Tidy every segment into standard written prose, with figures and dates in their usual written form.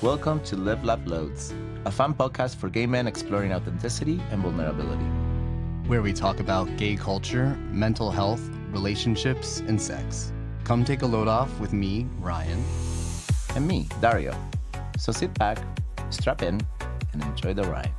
Welcome to Live, Laugh, Loads, a fun podcast for gay men exploring authenticity and vulnerability. Where we talk about gay culture, mental health, relationships, and sex. Come take a load off with me, Ryan. And me, Dario. So sit back, strap in, and enjoy the ride.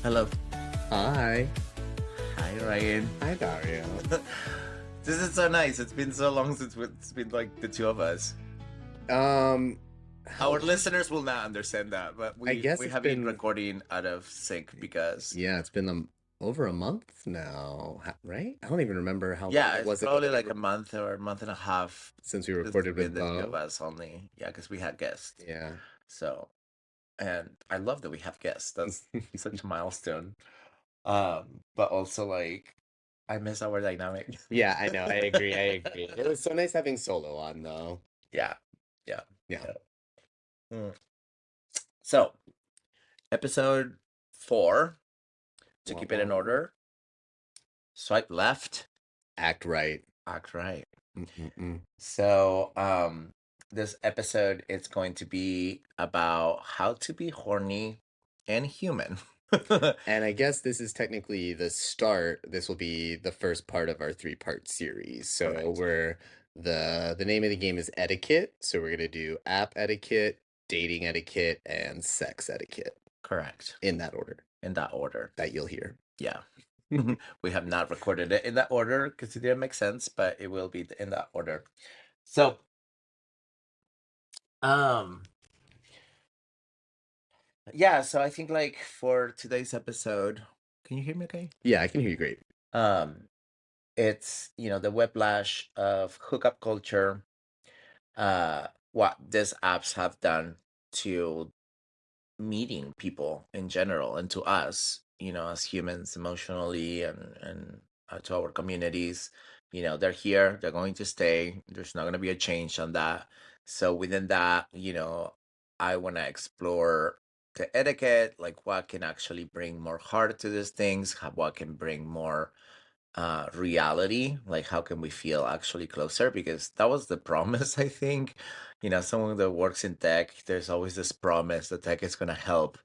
Hello. Hi. Hi, Ryan. Hi, Dario. This is so nice. It's been so long since it's been like the two of us. Our listeners will not understand that, but I guess we it's have been been- recording out of sync because it's been over a month now, right? I don't even remember how yeah, long it's was probably it like a month or a month and a half since we since recorded it's been with the two of Bo. us only. Yeah, because we had guests. Yeah. So, and I love that we have guests. That's such a milestone. But also like I miss our dynamic. Yeah, I know. I agree. It was so nice having Solo on, though. Yeah. Yeah. Mm. So, episode 4, to keep it in order. Swipe left, Act right. act right. Mm-mm-mm. So, this episode is going to be about how to be horny and human. And I guess this is technically the start. This will be the first part of our 3-part series. So Correct. we're the name of the game is etiquette. So we're gonna do app etiquette, dating etiquette, and sex etiquette Correct. in that order In that order. that you'll hear. Yeah. We have not recorded it in that order because it didn't make sense, but it will be in that order. So, yeah, so I think like for today's episode, can you hear me okay? Yeah, I can hear you great. It's, the whiplash of hookup culture, what these apps have done to meeting people in general and to us, as humans emotionally and to our communities. They're here, they're going to stay. There's not going to be a change on that. So within that, I want to explore the etiquette, like what can actually bring more heart to these things, what can bring more reality, like how can we feel actually closer, because that was the promise. I think someone that works in tech, there's always this promise that tech is going to help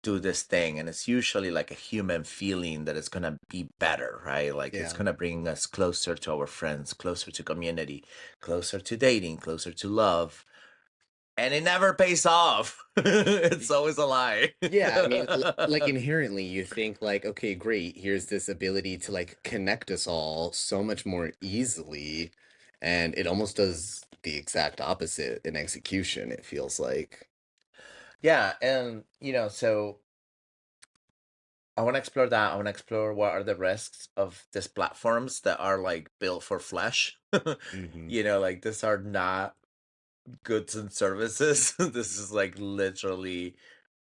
do this thing, and it's usually like a human feeling that it's going to be better, right? Like it's Yeah. going to bring us closer to our friends, closer to community, closer to dating, closer to love, and it never pays off. It's always a lie. Yeah, I mean, like inherently, you think like, okay, great, here's this ability to like connect us all so much more easily, and it almost does the exact opposite in execution, it feels like. Yeah, and so I want to explore that. I want to explore what are the risks of these platforms that are like built for flesh. Mhm. Like these are not goods and services. This is like literally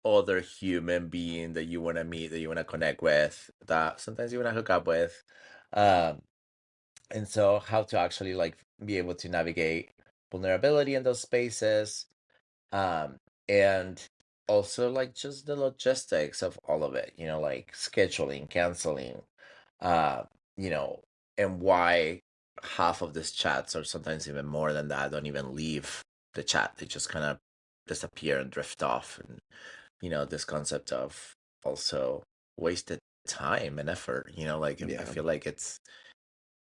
other human being that you want to meet, that you want to connect with, that sometimes you want to hook up with. Um, and so how to actually like be able to navigate vulnerability in those spaces. And also like just the logistics of all of it, like scheduling, canceling, uh, you know, and why half of these chats, or sometimes even more than that, don't even leave the chat. They just kind of disappear and drift off. And, this concept of also wasted time and effort, like I Yeah. feel like it's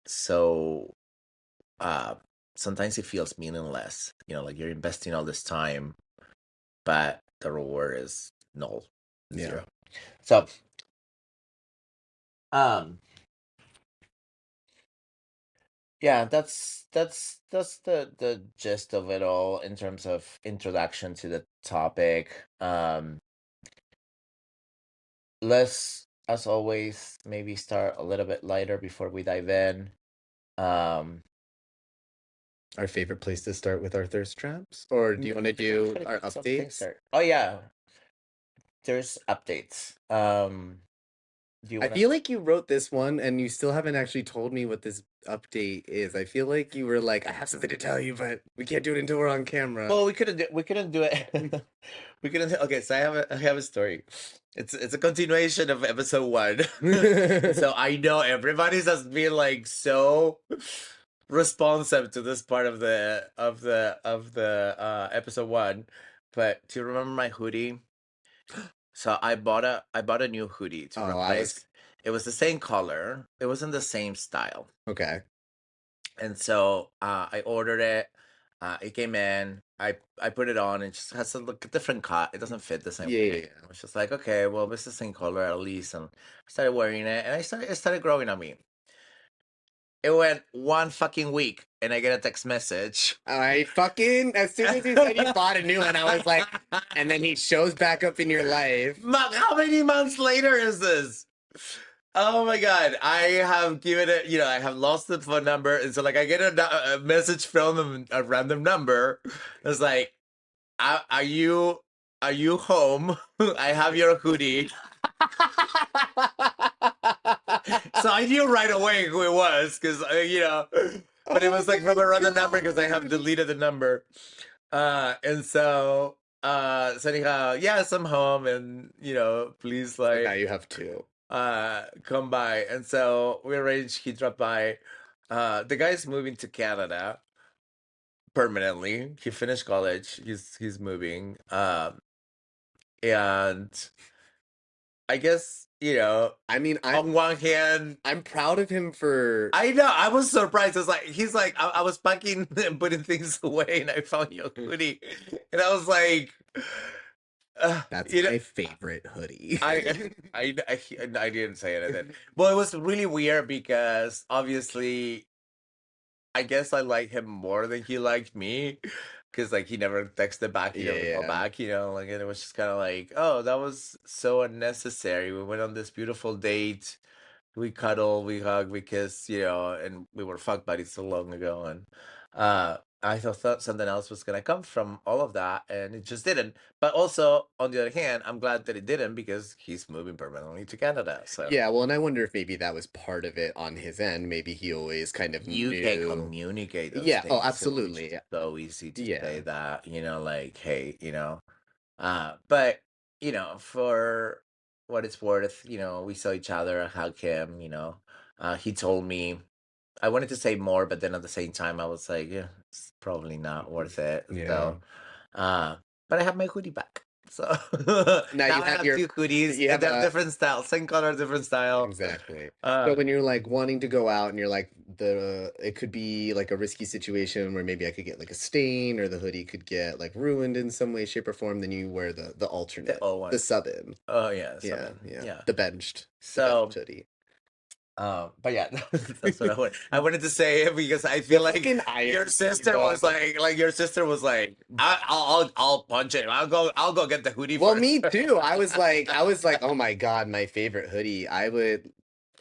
so, uh, sometimes it feels meaningless, like you're investing all this time but the reward is null, Yeah. zero. So, yeah, that's the gist of it all in terms of introduction to the topic. Let's, as always, maybe start a little bit lighter before we dive in. Um, Our favorite place to start with our thirst traps? Or do you want to do our something updates? start. Oh yeah, there's updates. Do you I want to? feel like you wrote this one and you still haven't actually told me what this update is. I feel like you were like, I have something to tell you, but we can't do it until we're on camera. Well, we couldn't do it. We couldn't. Okay, so I have a story. It's a continuation of episode one. So I know everybody's just been like so responsive to this part of the episode one. But do you remember my hoodie? So I bought a new hoodie to Oh, replace. It was the same color. It wasn't the same style. okay. And so I ordered it. It came in. I put it on. It just has a look different cut. It doesn't fit the same Yeah, yeah, way. yeah. I was just like, okay, well, it's the same color at least. And I started wearing it, and it started growing on me. It went one fucking week, and I get a text message. I fucking, as soon as you said you bought a new one, I was like, and then he shows back up in your life. How many months later is this? Oh my god! I have given it. I have lost the phone number, and so like I get a message from a random number. It's like, are you home? I have your hoodie. So I knew right away who it was because but it was like from a random number because I have deleted the number. And so anyhow, yes, I'm home, and please So now like you have two. come by. And so we arranged. He dropped by. The guy's moving to Canada permanently. He finished college. He's moving. And I guess I mean, on one hand, I'm proud of him for. I know I was surprised. I was like, he's like, I was packing and putting things away, and I found your hoodie, and I was like, That's you know, my favorite hoodie. I didn't say anything. Well, it was really weird because obviously, I guess I like him more than he liked me. Because like he never texted back, he never called Yeah. back, and it was just kind of like, oh, that was so unnecessary. We went on this beautiful date, we cuddle, we hug, we kiss, and we were fuck buddies so long ago, and I thought something else was gonna come from all of that, and it just didn't. But also, on the other hand, I'm glad that it didn't because he's moving permanently to Canada. So Yeah, well, and I wonder if maybe that was part of it on his end. Maybe he always kind of you can knew. communicate those Yeah, oh, things, so it's absolutely. just so easy to say Yeah. that, like, hey, but for what it's worth, we saw each other, I hugged him, he told me I wanted to say more, but then at the same time I was like, yeah, it's probably not worth it. Yeah. So uh but I have my hoodie back. So Now now you I have have your two hoodies, you and have they're a different style, same color, different style. exactly. So Uh when you're like wanting to go out and you're like it could be like a risky situation where maybe I could get like a stain or the hoodie could get like ruined in some way, shape, or form, then you wear the the alternate, old the one. sub-in. Oh yeah, Yeah, seven. yeah. Yeah. The benched So hoodie. but yeah, that's what I wanted to say it because I The feel like fucking your irony, sister was dog. like your sister was like, I'll punch it. I'll go get the hoodie Well, first. me too. I was like, oh my God, my favorite hoodie. I would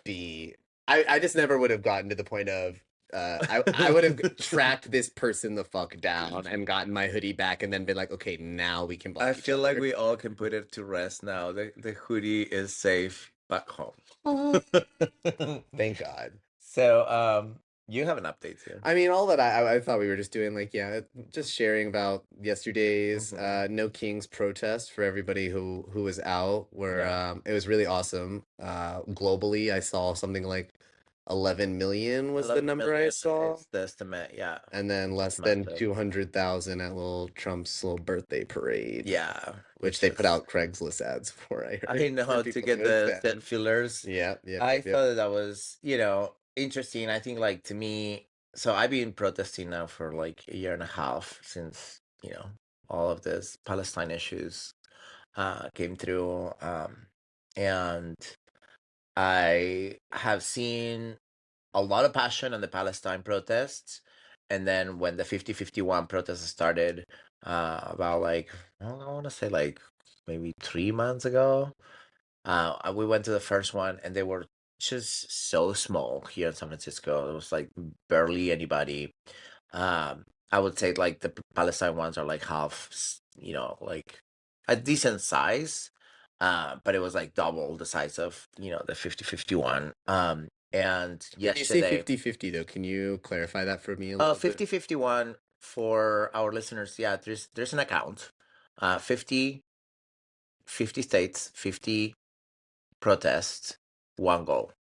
be, I just never would have gotten to the point of, I would have tracked this person the fuck down and gotten my hoodie back and then been like, okay, now we can I block each feel like other. we all can put it to rest now. The hoodie is safe back home. Thank God. So you have an update here. I mean, all that I thought we were just doing, like, yeah, just sharing about yesterday's No Kings protest for everybody who was out, where Yeah. it was really awesome. Globally, I saw something like 11 million was the 11 number I million saw, is the estimate. Yeah. and then less It's than massive. 200,000 at little Trump's little birthday parade, Yeah. which Which they put is out Craigslist ads for. I I heard know for how to people get to the set attend. fillers. Yeah, yep, I yep, yep. thought that was, interesting. I think like to me, so I've been protesting now for like a year and a half since, all of this Palestine issues came through. And I have seen a lot of passion on the Palestine protests. And then when the 50-51 protests started, about like, I want to say like maybe 3 months ago, we went to the first one, and they were just so small here in San Francisco. It was like barely anybody. I would say like the Palestine ones are like half, like a decent size. but it was like double the size of, the 5051. And When you say yesterday, 50-50 though, can you clarify that for me a little bit? 5051 for our listeners. Yeah, there's an account, 50 states, 50 protests, one goal,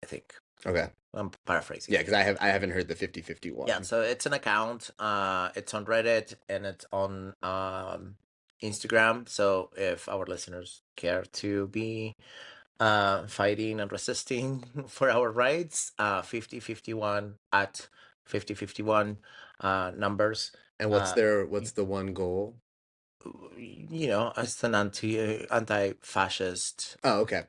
I think. Okay. I'm paraphrasing. Yeah, because I haven't heard the 50-50 Yeah, one. so it's an account. It's on Reddit and it's on Instagram. So if our listeners care to be fighting and resisting for our rights, 5051 at 5051 numbers. And Uh, what's the one goal? as an anti-fascist. Oh, okay.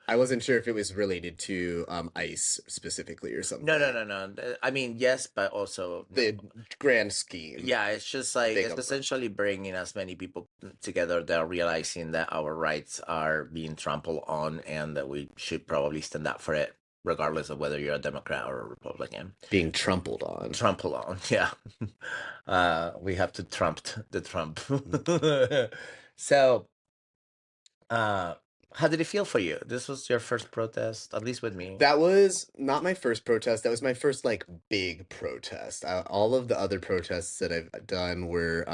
I wasn't sure if it was related to ICE specifically or No, no, something. no, no. I mean, yes, but also no. The grand scheme, Yeah, it's just the like big it's umbrella. essentially bringing as many people together that are realizing that our rights are being trampled on and that we should probably stand up for it, regardless of whether you're a Democrat or a Republican. Being trampled on. Trample on, yeah. We have to trump the Trump. So, uh, how did it feel for you? This was your first protest, at least with me. That was not my first protest. That was my first like big protest. All of the other protests that I've done were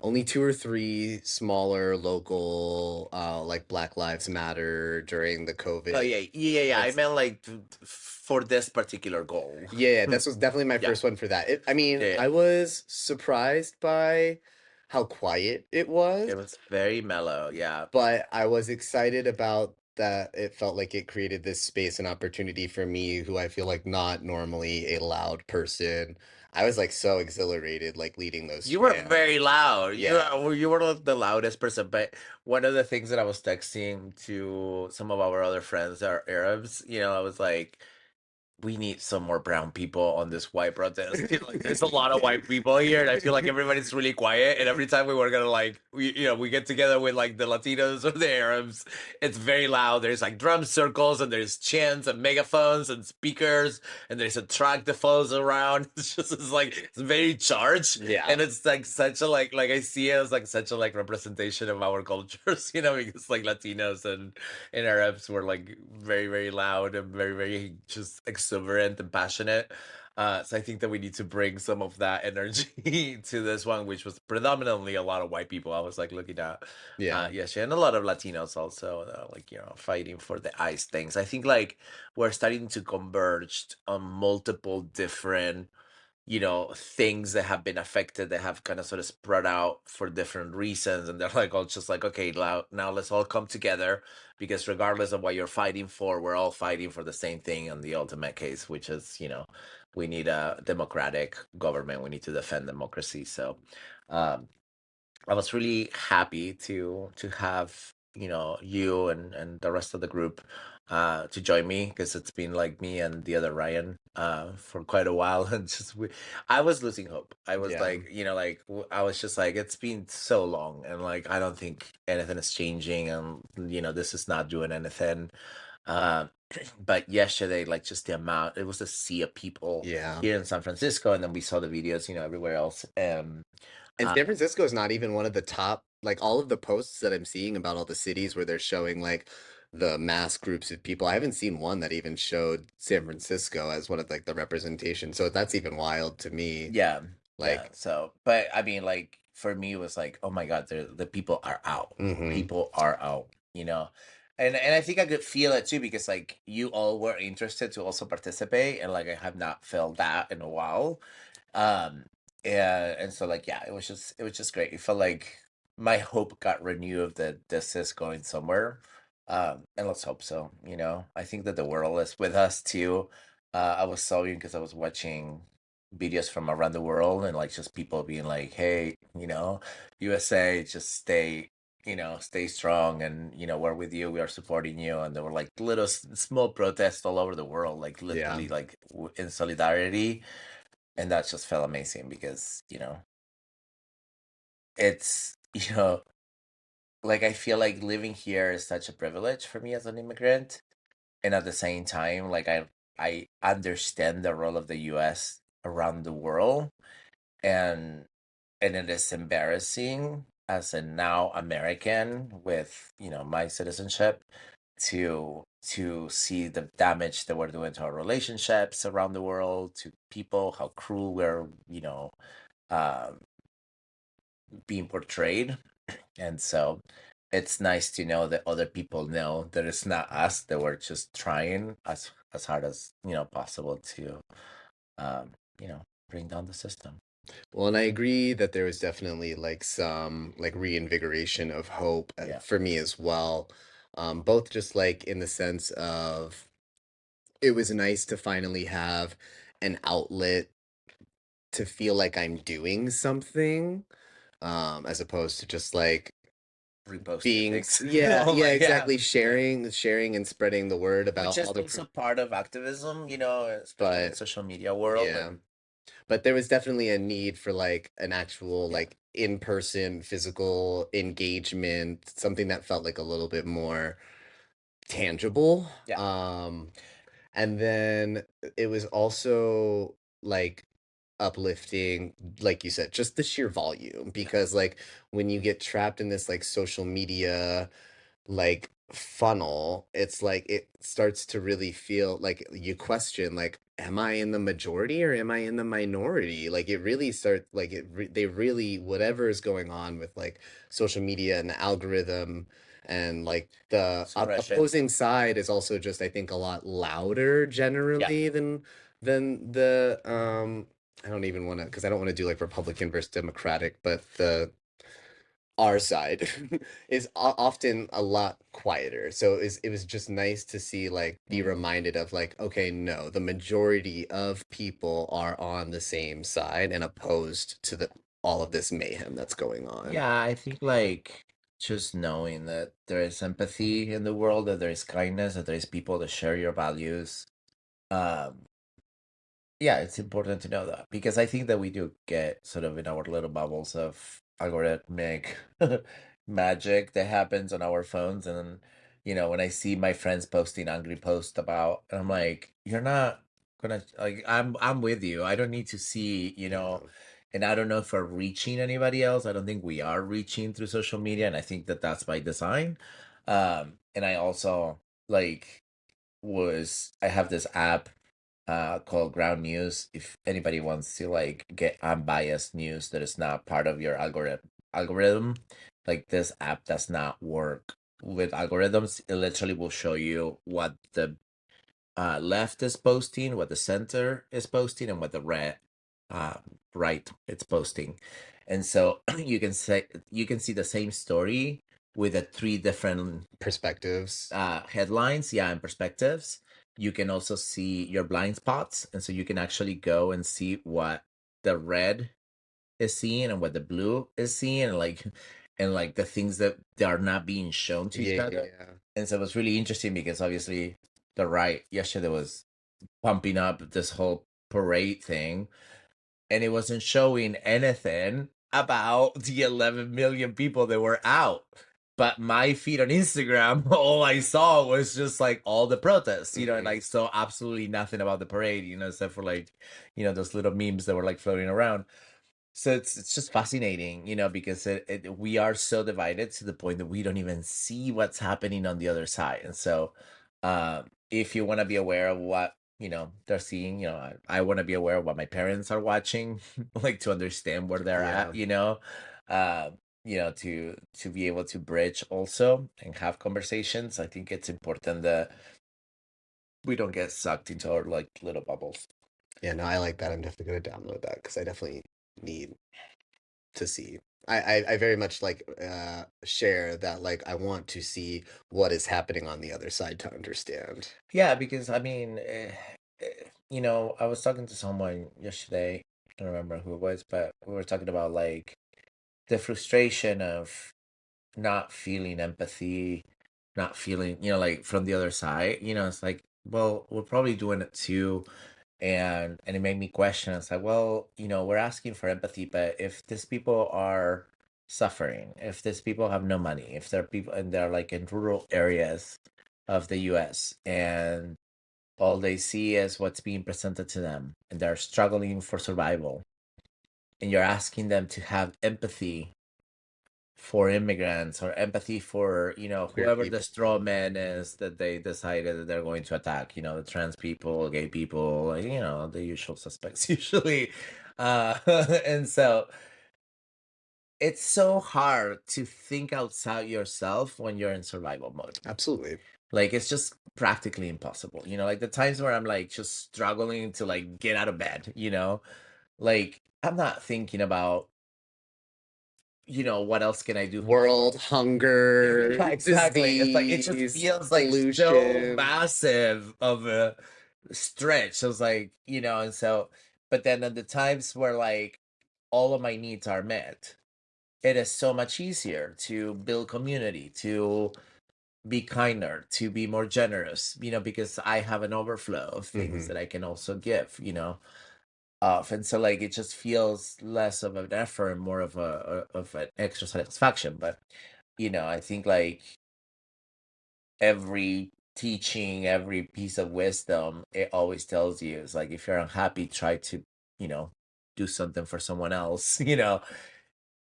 only two or three smaller local like Black Lives Matter during the Oh COVID. yeah, yeah, yeah. I That's meant like for this particular goal. Yeah, this was definitely my Yeah, first one for that. I mean, yeah. I was surprised by how quiet it was, It was very mellow. Yeah. but I was excited about that. It felt like it created this space and opportunity for me, who I feel like not normally a loud person. I was like so exhilarated, like leading those You were very chants. loud. Yeah. You were the loudest person. But one of the things that I was texting to some of our other friends that are Arabs, I was like, we need some more brown people on this white protest. Like, there's a lot of white people here, and I feel like everybody's really quiet. And every time we were gonna we get together with like the Latinos or the Arabs, it's very loud. There's like drum circles, and there's chants and megaphones and speakers, and there's a track that follows around. It's very charged, Yeah. and it's like such a like I see it as like such a like representation of our cultures, because like Latinos and Arabs were like very, very loud and very, very just exuberant and passionate. So I think that we need to bring some of that energy to this one, which was predominantly a lot of white people. I was like looking at, Yeah. yes, and a lot of Latinos also, like fighting for the ICE things. I think like we're starting to converge on multiple different things that have been affected that have kind of sort of spread out for different reasons. And they're like all just like, okay, now let's all come together because regardless of what you're fighting for, we're all fighting for the same thing in the ultimate case, which is, we need a democratic government. We need to defend democracy. So um, I was really happy to have you and the rest of the group to join me because it's been like me and the other Ryan for quite a while and I was losing hope. I was Yeah. like I was just like it's been so long and like I don't think anything is changing and this is not doing anything. Uh, but yesterday, like just the amount, it was a sea of people Yeah. here in San Francisco, and then we saw the videos, everywhere else. And Uh, San Francisco is not even one of the top, like all of the posts that I'm seeing about all the cities where they're showing like the mass groups of people. I haven't seen one that even showed San Francisco as one of like the representation. So that's even wild to me. Yeah, yeah. Like, So, but I mean, like for me, it was like, oh my God, the people are out. hmm People are out. And I think I could feel it too because like you all were interested to also participate, and like I have not felt that in a while. Um, and so like yeah, it was just great. It felt like my hope got renewed that this is going somewhere. And let's hope so. I think that the world is with us too. I was sobbing because I was watching videos from around the world and like just people being like, "Hey, USA, just stay strong, and we're with you. We are supporting you." And there were like little small protests all over the world, like yeah, literally like in solidarity, and that just felt amazing because it's like I feel like living here is such a privilege for me as an immigrant, and at the same time, like I understand the role of the U.S. around the world, and it is embarrassing as a now American with, my citizenship, to see the damage that we're doing to our relationships around the world, to people, how cruel we're, um, being portrayed. And so it's nice to know that other people know that it's not us, that we're just trying as hard as, possible to, um, bring down the system. Well, and I agree that there was definitely like some like reinvigoration of hope Yeah. for me as well. Both just like in the sense of it was nice to finally have an outlet to feel like I'm doing something, as opposed to just like Reposting being things. yeah, Oh yeah, my yeah. exactly, Yeah. sharing and spreading the word Which about is all the also part of activism, especially in but social media world. yeah. And But there was definitely a need for like an actual yeah. like in-person physical engagement, something that felt like a little bit more tangible. Yeah. And then it was also like uplifting, like you said, just the sheer volume Yeah. because like when you get trapped in this like social media like funnel, it's like it starts to really feel like you question like am I in the majority or am I in the minority? Like it really starts like they really whatever is going on with like social media and the algorithm and like the Suppression. opposing side is also just I think a lot louder Yeah. generally than the I don't even want to because I don't want to do like Republican versus Democratic, but the our side is often a lot quieter. So it was just nice to see like be Mhm. reminded of like okay, no, the majority of people are on the same side and opposed to the all of this mayhem that's going on. Yeah, I think like just knowing that there is empathy in the world, that there is kindness, that there is people that share your values. Um, yeah, it's important to know that, because I think that we do get sort of in our little bubbles of algorithmic magic that happens on our phones. And, when I see my friends posting angry posts about, and I'm like, you're not gonna, like, I'm with you. I don't need to see, Yeah. and I don't know if we're reaching anybody else. I don't think we are reaching through social media. And I think that that's by design. And I also like I have this app called Ground News. If anybody wants to like get unbiased news that is not part of your algorithm, like this app does not work with algorithms. It literally will show you what the left is posting, what the center is posting, and what the uh, right it's posting. And so you can see the same story with the three different Perspectives. headlines, yeah, and perspectives. You can also see your blind spots, and so you can actually go and see what the red is seeing and what the blue is seeing, and like the things that they are not being shown to each Yeah, other. yeah. And so it was really interesting because obviously the right yesterday was pumping up this whole parade thing, and it wasn't showing anything about the 11 million people that were out. But my feed on Instagram, all I saw was just like all the protests, and I Mhm. saw absolutely nothing about the parade, except for like, those little memes that were like floating around. So it's just fascinating, because we are so divided to the point that we don't even see what's happening on the other side. And so, if you want to be aware of what they're seeing, I want to be aware of what my parents are watching, like to understand where they're Yeah. at, uh, to be able to bridge also and have conversations. I think it's important that we don't get sucked into our like little bubbles. Yeah, no, I like that. I'm definitely gonna download that because I definitely need to see. I very much like share that like I want to see what is happening on the other side to understand. Yeah, because I mean, I was talking to someone yesterday. I don't remember who it was, but we were talking about like the frustration of not feeling empathy, not feeling, like from the other side. It's like, well, we're probably doing it too, and it made me question. It's like, well, we're asking for empathy, but if these people are suffering, if these people have no money, if they're people and they're like in rural areas of the U.S. and all they see is what's being presented to them, and they're struggling for survival. And you're asking them to have empathy for immigrants, or empathy for, Queer whoever the people. straw man is that they decided that they're going to attack, the trans people, gay people, like, the usual suspects usually. uh and so it's so hard to think outside yourself when you're in survival mode. Absolutely. Like, it's just practically impossible, like the times where I'm like just struggling to like get out of bed, like I'm not thinking about, what else can I do for the World world. hunger, Yeah, exactly. It's like it just disease, feels like so pollution. massive of a stretch. So it's like, and so, but then at the times where like all of my needs are met, it is so much easier to build community, to be kinder, to be more generous, because I have an overflow of things Hmm. that I can also give, of. And so like it just feels less of an effort and more of of an extra satisfaction. But I think like every teaching, every piece of wisdom, it always tells you, it's like if you're unhappy, try to, you know, do something for someone else,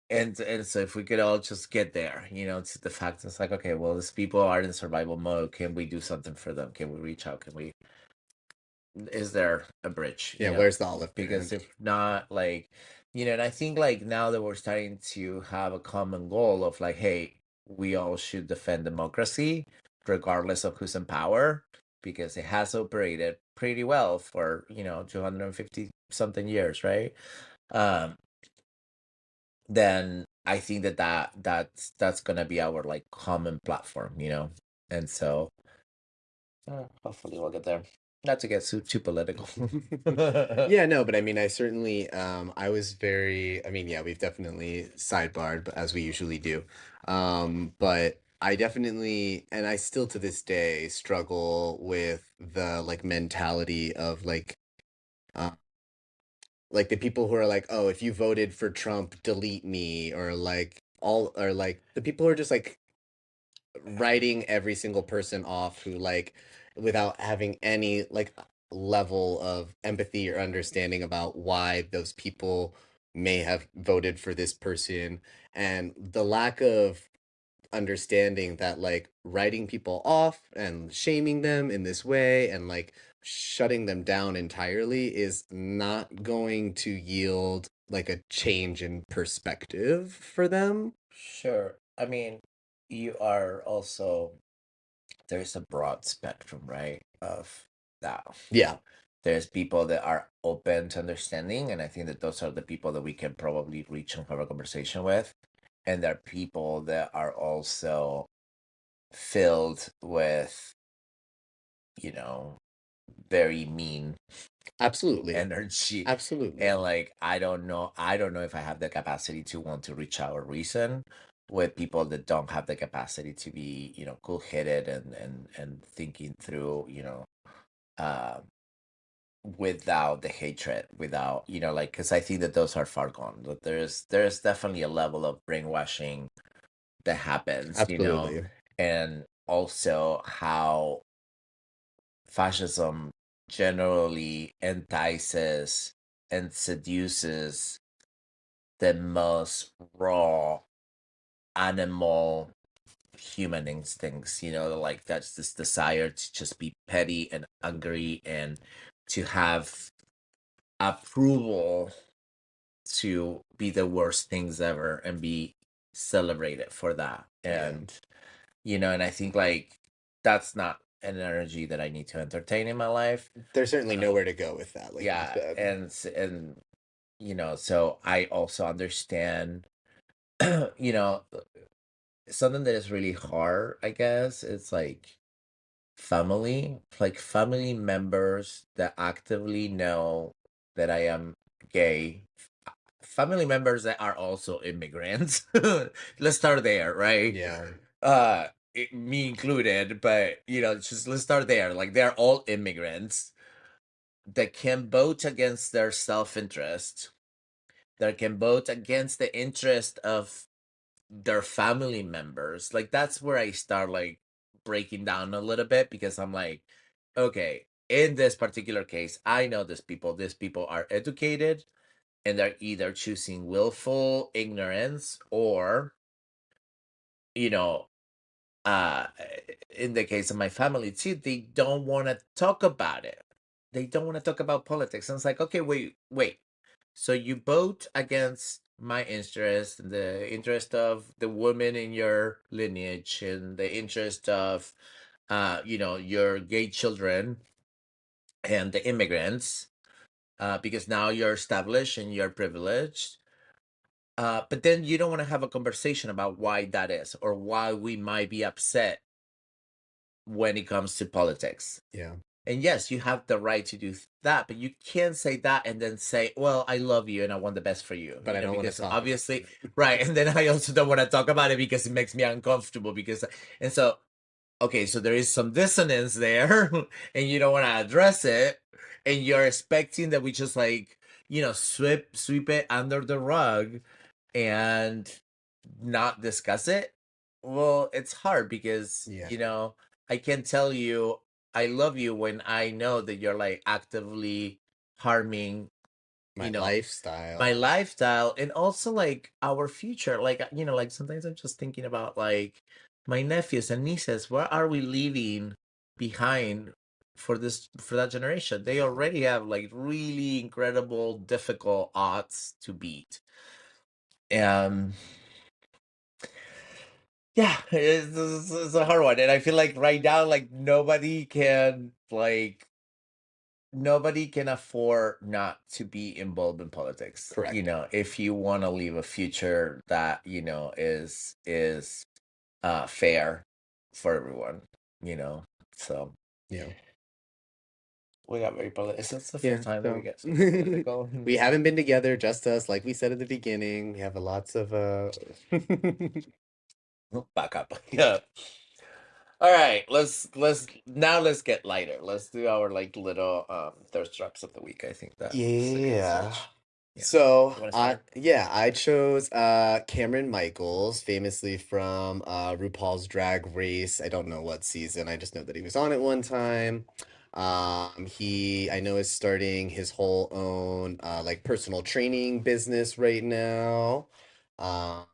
And so if we could all just get there, to the fact, it's like, okay, well, these people are in survival mode. Can we do something for them? Can we reach out? Can we, is there a bridge, Yeah, where's the olive because branch? if not, like, and I think like now that we're starting to have a common goal of like, hey, we all should defend democracy regardless of who's in power, because it has operated pretty well for 250 something years, right? um then I think that's gonna be our like common platform, and so hopefully we'll get there. Not to get too political. Yeah, no, but I mean, I certainly, I was very, I mean, yeah, we've definitely sidebarred, but as we usually do. But I definitely, and I still to this day struggle with the like mentality of uh, like the people who are like, oh, if you voted for Trump, delete me, or like all, or like the people who are just like writing every single person off who like without having any like level of empathy or understanding about why those people may have voted for this person, and the lack of understanding that like writing people off and shaming them in this way and like shutting them down entirely is not going to yield like a change in perspective for them. Sure. I mean, you are also, there's a broad spectrum, right? Of that. Yeah, There's people that are open to understanding, and I think that those are the people that we can probably reach and have a conversation with. And there are people that are also filled with, you know, very mean absolutely. energy. Absolutely. And like I don't know if I have the capacity to want to reach out or reason with people that don't have the capacity to be, cool-headed and thinking through, uh without the hatred, without, like, because I think that those are far gone. But there's definitely a level of brainwashing that happens, Absolutely. and also how fascism generally entices and seduces the most raw animal human instincts, like that's this desire to just be petty and angry and to have approval, to be the worst things ever and be celebrated for that. Yeah. And I think like that's not an energy that I need to entertain in my life. There's certainly uh, nowhere to go with that, like you yeah, said. and so I also understand, something that is really hard, I guess, it's like family members that actively know that I am gay, family members that are also immigrants. Let's start there, right? Yeah. Me included, but just let's start there. Like they're all immigrants that can vote against their self-interest, that can vote against the interest of their family members. Like that's where I start like breaking down a little bit, because I'm like, okay, in this particular case, I know these people are educated, and they're either choosing willful ignorance or you know, uh in the case of my family too, they don't want to talk about it. They don't want to talk about politics. And it's like, okay, wait. So you vote against my interest, the interest of the woman in your lineage, and the interest of your gay children and the immigrants, because now you're established and you're privileged. But then you don't want to have a conversation about why that is, or why we might be upset when it comes to politics. Yeah. And yes, you have the right to do that, but you can't say that and then say, "Well, I love you and I want the best for you." But I don't want to Because talk about obviously, it. right. And then I also don't want to talk about it because it makes me uncomfortable. And so, okay, so there is some dissonance there, and you don't want to address it, and you're expecting that we just like, sweep it under the rug and not discuss it. Well, it's hard because, Yeah. I can tell you I love you when I know that you're like actively harming, My you know, lifestyle. my lifestyle, and also like our future. Like, like sometimes I'm just thinking about like my nephews and nieces. What are we leaving behind for that generation? They already have like really incredible, difficult odds to beat. And yeah, it's a hard one. And I feel like right now, like nobody can afford not to be involved in politics. Correct. If you want to leave a future that, is fair for everyone, So Yeah. we got very political. It's the Yeah. fifth time that we So get super political. we haven't been together, just us, like we said at the beginning. We have a lots of Back up. Yeah. All right, let's get lighter. Let's do our like little thirst traps of the week. I think that's a good Yeah. switch. Yeah. So You want to I start? yeah, I chose Cameron Michaels, famously from RuPaul's Drag Race. I don't know what season. I just know that he was on it one time. He I know is starting his whole own like personal training business right now. Um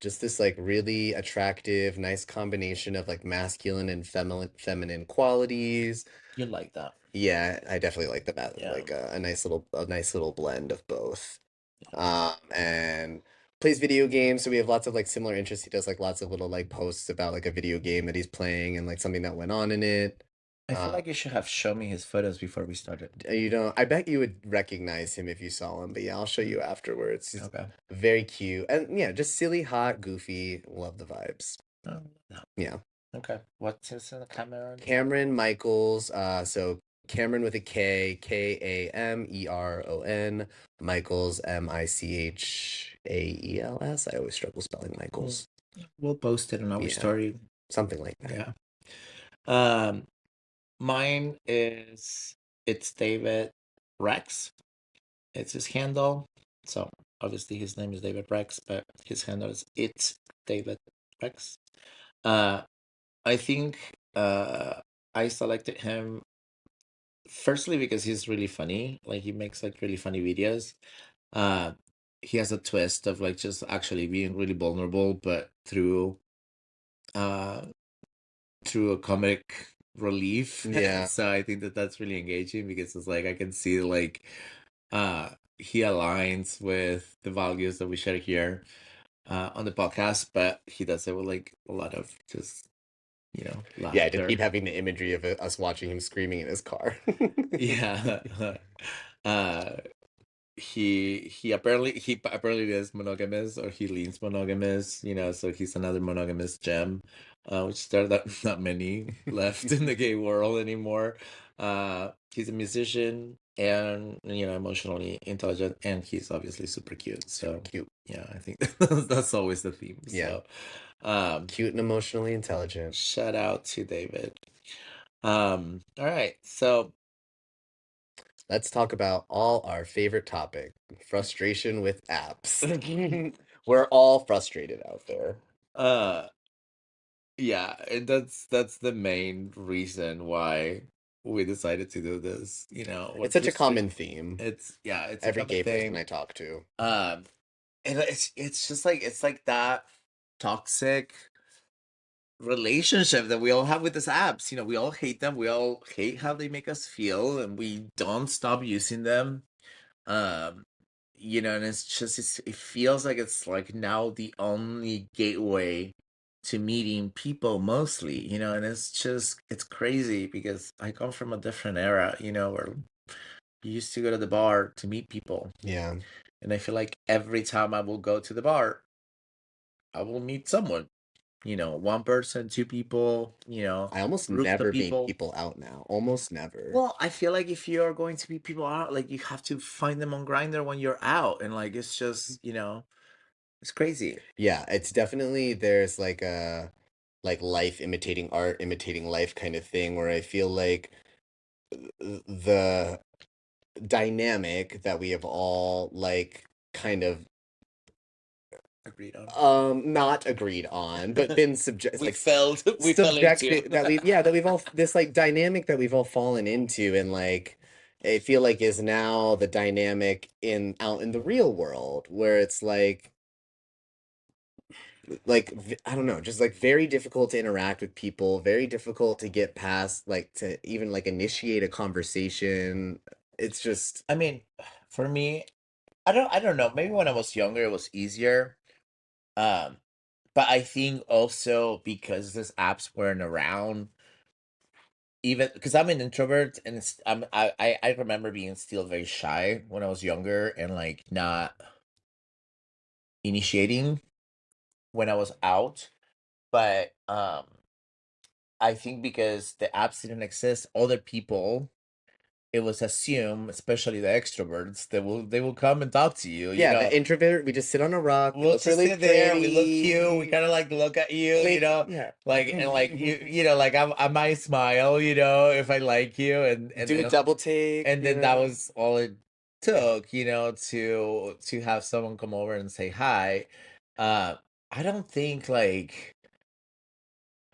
just this like really attractive, nice combination of like masculine and feminine qualities. You like that? Yeah, I definitely like Yeah. like a nice little blend of both. And plays video games, so we have lots of like similar interests. He does like lots of little like posts about like a video game that he's playing and like something that went on in it. I feel like you should have shown me his photos before we started. You know, I bet you would recognize him if you saw him, but yeah, I'll show you afterwards. He's Okay. very cute and yeah, just silly, hot, goofy. Love the vibes. Oh, no. Yeah. Okay. What's his Cameron? Cameron Michaels, so Cameron with a K, Kameron, Michaels, Michaels. I always struggle spelling Michaels. We'll post it on our Yeah, story. something like that. Yeah. Mine is it's David Rex. It's his handle. So obviously his name is David Rex, but his handle is it's David Rex. I think I selected him firstly because he's really funny. Like he makes like really funny videos. Uh he has a twist of like just actually being really vulnerable, but uh through a comic relief. Yeah. So I think that that's really engaging because it's like I can see like he aligns with the values that we share here on the podcast, but he does it with like a lot of just Yeah, I just keep laughter. having the imagery of us watching him screaming in his car. Yeah. uh he apparently is monogamous, or he leans monogamous, so he's another monogamous gem, which there are not many left in the gay world anymore. He's a musician and emotionally intelligent, and he's obviously super cute. Super So cute. yeah, I think that's always the theme. Yeah. So Cute and emotionally intelligent. shout out to David. All right, so Let's talk about all our favorite topic, frustration with apps. We're all frustrated out there. uh yeah, and that's the main reason why we decided to do this. It's What such a frustrates common theme. it's a Every common gay person thing. I talk to. Um and it's just like that toxic relationship that we all have with these apps. We all hate them. We all hate how they make us feel, and we don't stop using them. Um, and it's just it feels like it's like now the only gateway to meeting people mostly, and it's crazy because I come from a different era, where you used to go to the bar to meet people. Yeah. And I feel like every time I will go to the bar, I will meet someone. One person, two people, I almost groups of never meet people. people out now. Almost never. Well, I feel like if you're going to meet people out, like you have to find them on Grindr when you're out, and like it's just, it's crazy. Yeah, it's definitely there's like a life imitating art, imitating life kind of thing where I feel like the dynamic that we have all like kind of Agreed on. not agreed on, but been We fell into. subjected that we've all this like dynamic that we've all fallen into and like I feel like is now the dynamic in out in the real world where it's I don't know, just like very difficult to interact with people, very difficult to get past, like to even like initiate a conversation. It's just, I mean, for me, I don't know. Maybe when I was younger, it was easier. Um, but I think also because these apps weren't around, even because I'm an introvert, and I remember being still very shy when I was younger and like not initiating when I was out. But I think because the apps didn't exist, other people, it was assumed, especially the extroverts, they will come and talk to you. yeah, the introvert, we just sit on a rock, we We'll look just really sit there. We look cute. We pretty, kind of like look at you, like, yeah. like and like like I might smile, if I like you, and Do a then double take, and then that was all it took, to have someone come over and say hi. Uh, I don't think like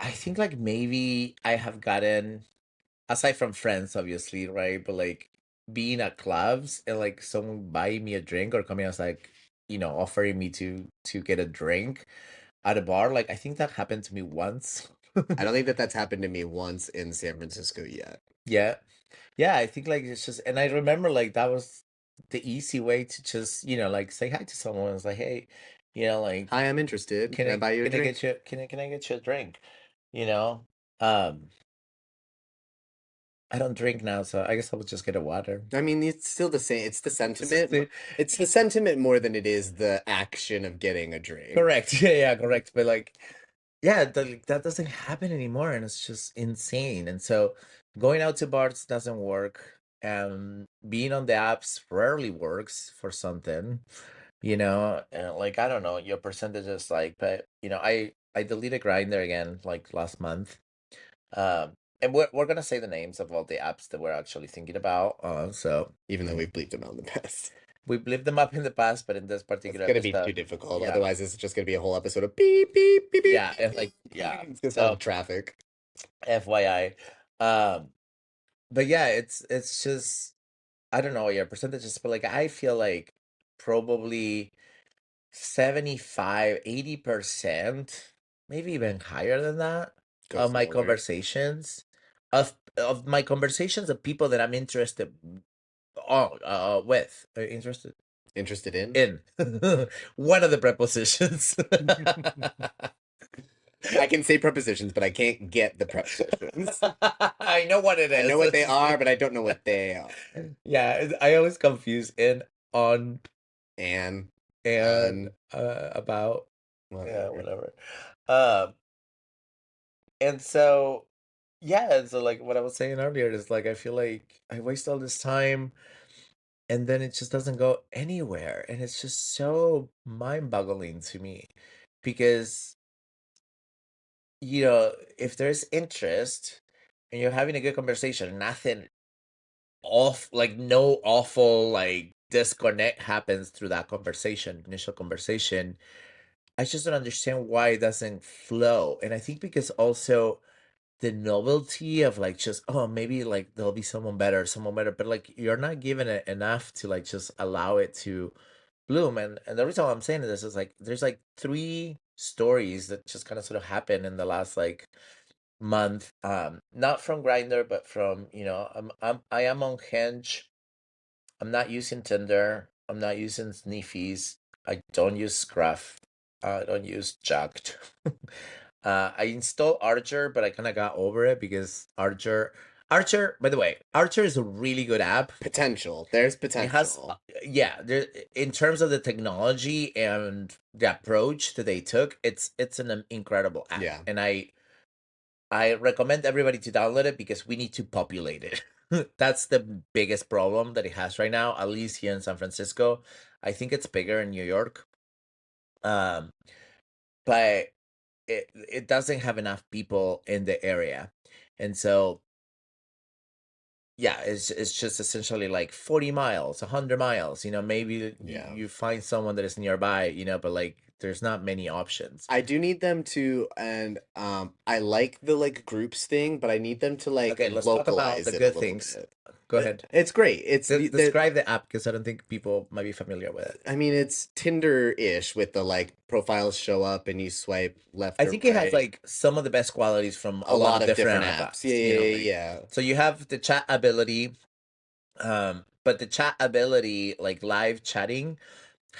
I think like maybe I have gotten, aside from friends, obviously, right? But like being at clubs and like someone buying me a drink or coming as like, offering me to get a drink at a bar. Like I think that happened to me once. I don't think that that's happened to me once in San Francisco yet. Yeah. Yeah, I think like it's just, and I remember like that was the easy way to just, like say hi to someone. It's like, hey, like Hi, I'm interested. Can I buy you a drink? can I get you a drink? You know? Um I don't drink now, so I guess I will just get a water. I mean, it's still the same. It's the This is sentiment. It's the sentiment more than it is the action of getting a drink. correct. Yeah, correct. But like, yeah, that doesn't happen anymore, and it's just insane. And so, going out to bars doesn't work. Being on the apps rarely works for something. Like I don't know your percentages, like, but I deleted Grindr again like last month. Um, and we're gonna say the names of all the apps that we're actually thinking about. So Even though we've bleeped them out in the past. we bleeped them up in the past, but in this It's particular gonna be too episode, difficult. yeah, Otherwise, it's just gonna be a whole episode of beep beep beep beep. yeah, and like yeah. It's gonna sound So like traffic. FYI, um, but yeah, it's just I don't know your percentages, but like I feel like probably 75, 80%, maybe even higher than that, Go of my for it. conversations, of my conversations of people that I'm interested with, interested Interested in? in. One of the prepositions. I can say prepositions, but I can't get the prepositions. I know what it I is. know what they are, but I don't know what they are. Yeah, I always confuse in, on, And and about. Yeah, whatever. whatever. Um, and so yeah, so like what I was saying earlier is like I feel like I waste all this time and then it just doesn't go anywhere. And it's just so mind-boggling to me because, if there's interest and you're having a good conversation, nothing off, like no awful like disconnect happens through that conversation, initial conversation. I just don't understand why it doesn't flow. And I think because also the novelty of like just, oh, maybe like there'll be someone better, but like you're not given it enough to like just allow it to bloom. And the reason why I'm saying this is like there's like three stories that just kind of sort of happened in the last like month. Not from Grinder, but from, I am on Hinge. I'm not using Tinder. I'm not using Sneefies. I don't use Scruff. I don't use Jacked. I installed Archer, but I kind of got over it because Archer, by the way, Archer is a really good app. Potential. There's It has, potential. yeah, there, in terms of the technology and the approach that they took, it's an incredible app, Yeah. and I recommend everybody to download it because we need to populate it. That's the biggest problem that it has right now, at least here in San Francisco. I think it's bigger in New York. Um, but it doesn't have enough people in the area. And so yeah, it's just essentially like 40 miles, 100 miles, maybe Yeah. you find someone that is nearby, but like there's not many options. I do need them to, and I like the like groups thing, but I need them to like Okay, let's talk about localize the it a good little things. bit. Go ahead. It's great. It's the Describe the app because I don't think people might be familiar with it. I mean, it's Tinder-ish with the like profiles show up and you swipe left I or think it has right. like some of the best qualities from a A lot lot of of different different app apps. Yeah, apps, yeah, like yeah, so you have the chat ability, but the chat ability, like live chatting,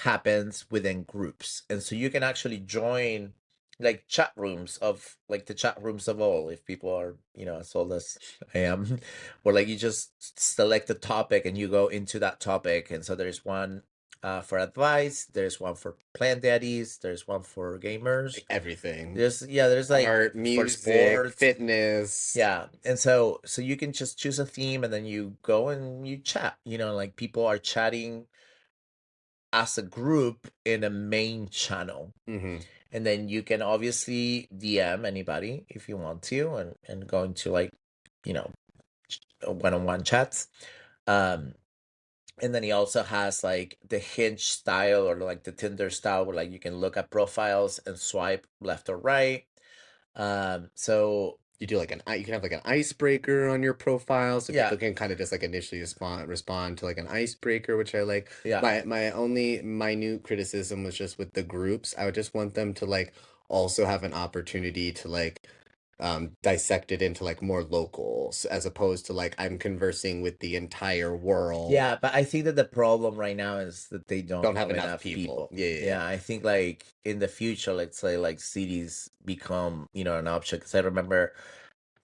happens within groups, and so you can actually join like chat rooms of like the chat rooms of all, if people are as old as I am, where like you just select a topic and you go into that topic, and so there's one for advice, there's one for plant daddies, there's one for gamers, yeah. Everything. there's like Art, for music, sports. fitness. Yeah, and so you can just choose a theme and then you go and you chat, like people are chatting as a group in a main channel, Mm-hmm. and then you can obviously DM anybody if you want to, and go into like you know one-on-one chats. um and then he also has like the Hinge style, or like the Tinder style, where like you can look at profiles and swipe left or right. So You do like you can have like an icebreaker on your profile, so yeah, people can kind of just like initially respond to like an icebreaker, which I like. yeah, My only minute criticism was just with the groups. I would just want them to like also have an opportunity to like dissect it into like more locals as opposed to like I'm conversing with the entire world. yeah, but I think that the problem right now is that they don't Don't have have enough enough people. people. Yeah, yeah, yeah. Yeah, I think like in the future, let's say like cities become an option, because I remember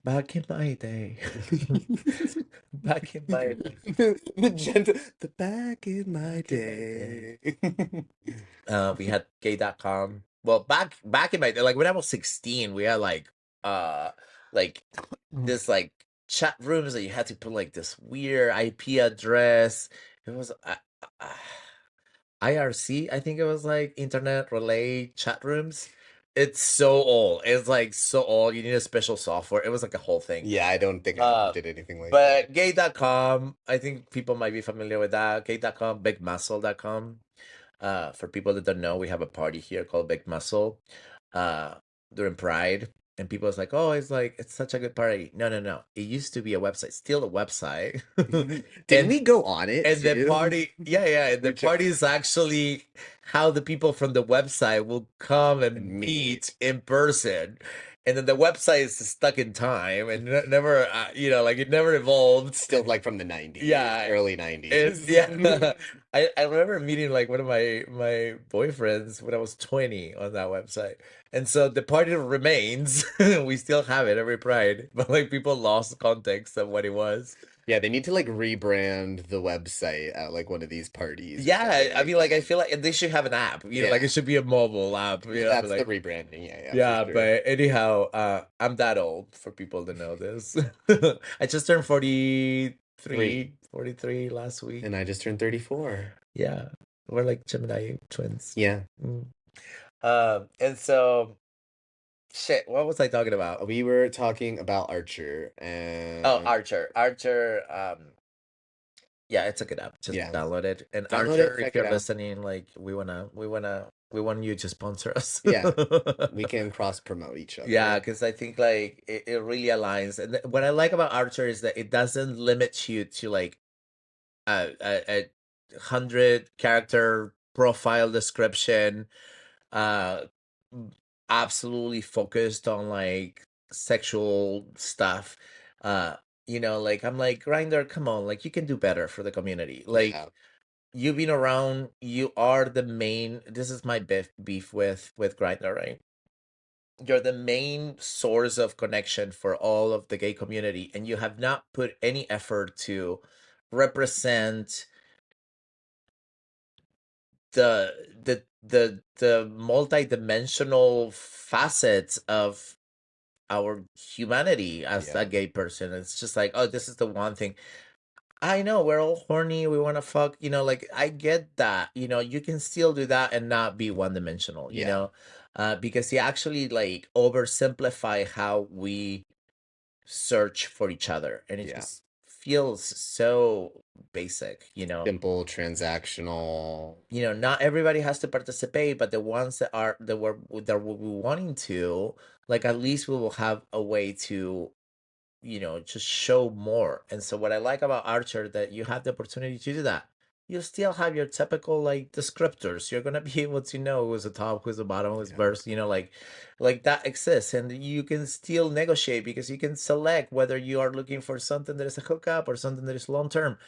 back in my day. Back in my The back in my back in my day. day. We had gay.com. Well, back in my day, like when I was 16, we had like this like chat rooms that you had to put like this weird IP address. It was uh, IRC, I think it was like internet relay chat rooms. It's so old. It's like so old. You need a special software. It was like a whole thing. Yeah, I don't think I ever Uh, did anything like that. but gay.com, I think people might be familiar with that. Gay.com, bigmuscle.com. For people that don't know, we have a party here called Big Muscle uh, during Pride. And people is like, oh, it's such a good party. No, no, no. It used to be a website, still a website. Didn't and we go on it and the too? party, yeah, yeah. And the We tr- party is actually how the people from the website will come and meet Meat. in person. And then the website is stuck in time and never, like it never evolved. Still like from the 90s, Yeah, early it's 90s. yeah. I remember meeting like one of my boyfriends when I was 20 on that website. And so the party remains. We still have it every Pride, but like people lost context of what it was. Yeah, they need to like rebrand the website at like one of these parties or Yeah, something I like mean, like I that. feel like they should have an app, like it Yeah, should be a mobile app, that's the like rebranding. Yeah, yeah, for yeah, sure. but anyhow, I'm that old for people to know this. I just turned 3. 43 last week. And I just turned 34. Yeah, we're like Gemini twins. Yeah. Mm. And so shit, what was I talking about? We were talking about Archer Oh, and Archer. Yeah, it's a good app. Just yeah. download it. And Download it, Archer, if check it you're out. listening, like we want you to sponsor us. Yeah, we can cross promote each Yeah, other. because I think like it really aligns. And what I like about Archer is that it doesn't limit you to like a 100 character profile description. Uh, absolutely focused on like sexual stuff. Uh, like I'm like, Grinder, come on, like you can do better for the community. Yeah. Like you've been around, you are the main. This is my beef with Grinder, right? You're the main source of connection for all of the gay community, and you have not put any effort to represent the multi-dimensional facets of our humanity as a Yeah. gay person. It's just like, oh, this is the one thing. I know we're all horny, we want to fuck, like I get that. You can still do that and not be one dimensional, Yeah. because you actually like oversimplify how we search for each other, and it Yeah. just feels so basic. Simple, transactional. Not everybody has to participate, but the ones that will be wanting to, like at least we will have a way to just show more. And so what I like about Archer, that you have the opportunity to do that. You still have your typical like descriptors. You're gonna be able to know who's the top, who's the bottom, who's Yeah. first, like that exists. And you can still negotiate because you can select whether you are looking for something that is a hookup or something that is long term.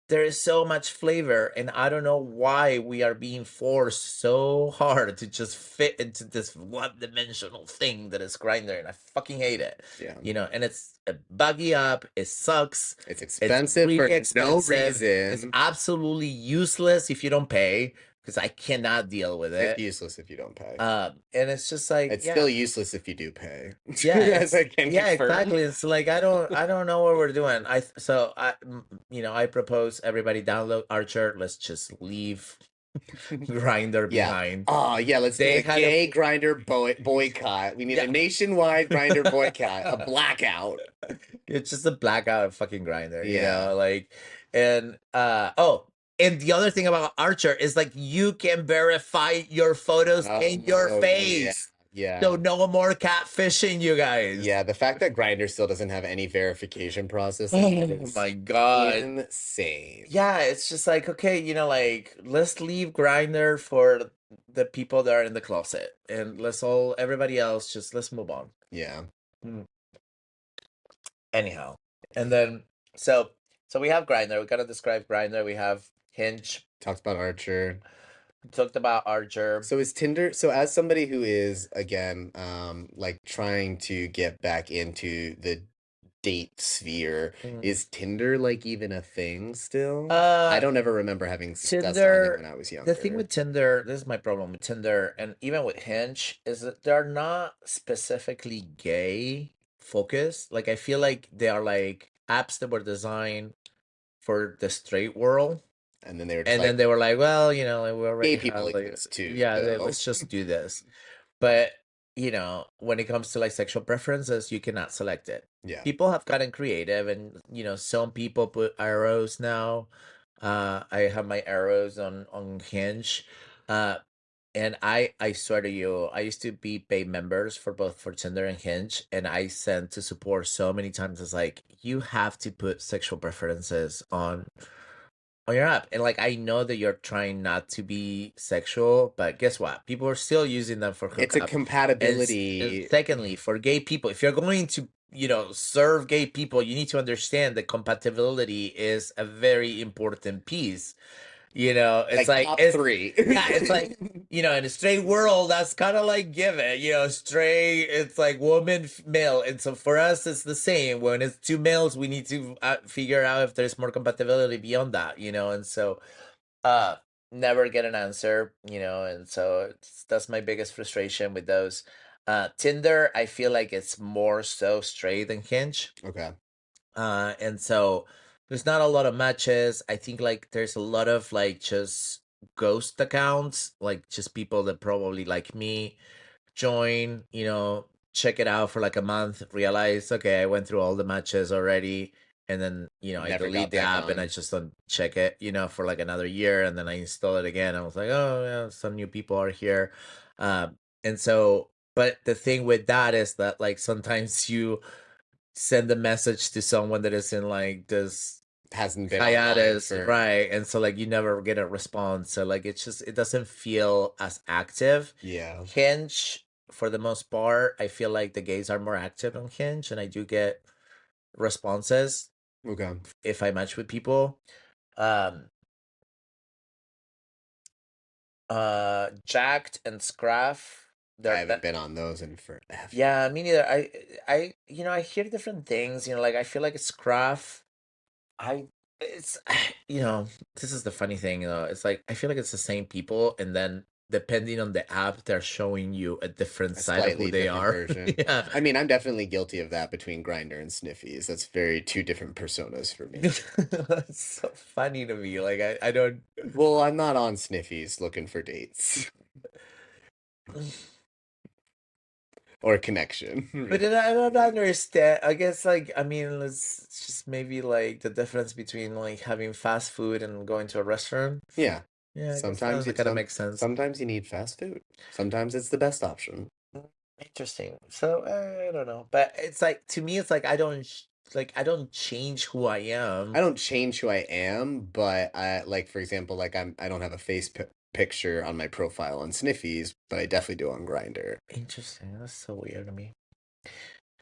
There is so much flavor, and I don't know why we are being forced so hard to just fit into this one-dimensional thing that is Grinder, and I fucking hate it. Yeah. And it's buggy up, it sucks, It's it's expensive for really no expensive, it's reason. absolutely useless if you don't pay, because I cannot deal with It's it. useless if you don't pay. And it's just like, It's yeah, still useless if you do pay. yeah, As I can yeah, confirm. exactly. It's like I don't know what we're doing. I propose everybody download Archer. Let's just leave Grinder Yeah. behind. Oh, yeah, let's do They a had a gay grinder boycott. We need Yeah. a nationwide grinder boycott, a blackout. It's just a blackout of fucking Grinder, Yeah. like, and and the other thing about Archer is like you can verify your photos in your Oh, yeah. face. Yeah. So no more catfishing, you guys. Yeah, the fact that Grindr still doesn't have any verification process Oh is my god. insane. Yeah, it's just like, okay, like let's leave Grinder for the people that are in the closet, and everybody else, just let's move on. Yeah. Mm. Anyhow, and then so we have Grinder. We gotta describe Grinder. We have Hinge. Talks about Archer. We talked about Archer. So is Tinder, so as somebody who is again like trying to get back into the date sphere, is Tinder like even a thing still? I don't ever remember having success on it Tinder. when I was The thing younger. with Tinder, this is my problem with Tinder, and even with Hinge, is that they're not specifically gay focused. Like I feel like they are like apps that were designed for the straight world. And then they were just And then like, they were like, well, like, we already gay people have like, exist too, yeah, so let's just do this. But when it comes to like sexual preferences, you cannot select it. yeah. People have gotten creative, and some people put arrows now. I have my arrows on Hinge. And I swear to you, I used to be paid members for both for Tinder and Hinge, and I sent to support so many times. It's like you have to put sexual preferences on your app. And like I know that you're trying not to be sexual, but guess what? People are still using them for It's a hookup. And compatibility. secondly, for gay people, if you're going to serve gay people, you need to understand that compatibility is a very important piece. It's like top it's three. yeah, it's like in a straight world, that's kind of like given. Straight, it's like woman, male, and so for us, it's the same. When it's two males, we need to figure out if there's more compatibility beyond that. And so uh, never get an answer. And so that's my biggest frustration with those. Tinder, I feel like it's more so straight than Hinge. Okay. And so there's not a lot of matches. I think like there's a lot of like just ghost accounts, like just people that probably like me join, check it out for like a month, realize, okay, I went through all the matches already. And then, I Never delete got the back app and I on. just don't check it, for like another year. And then I install it again. I was like, oh, yeah, some new people are here. And so, but the thing with that is that like sometimes you send a message to someone that is in like this Hasn't been online hiatus, for right? And so like you never get a response. So like it doesn't feel as active. yeah. Hinge for the most part, I feel like the gays are more active on Hinge, and I do get responses Okay. if I match with people. Um, Jacked and Scruff, I they're haven't that. been on those in forever. Yeah, me neither. I hear different things. Like I feel like Scruff. I it's this is the funny thing. It's like I feel like it's the same people, and then depending on the app, they're showing you a different A side of who slightly they different are. version. Yeah. I mean, I'm definitely guilty of that between Grinder and Sniffies. That's very two different personas for me. It's so funny to me. Like I don't. Well, I'm not on Sniffies looking for dates or connection. But Really. then I don't understand. I guess like I mean, it's just maybe like the difference between like having fast food and going to a restaurant. Yeah. Yeah, I guess Sometimes that you kind of makes sense. sometimes you need fast food. Sometimes it's the best option. Mm, Interesting. So I don't know, but it's like to me, it's like I don't change who I I am. don't change who I am, but I like, for example, like I don't have a picture on my profile on Sniffies, but I definitely do on Grinder. Interesting. That's so weird to me.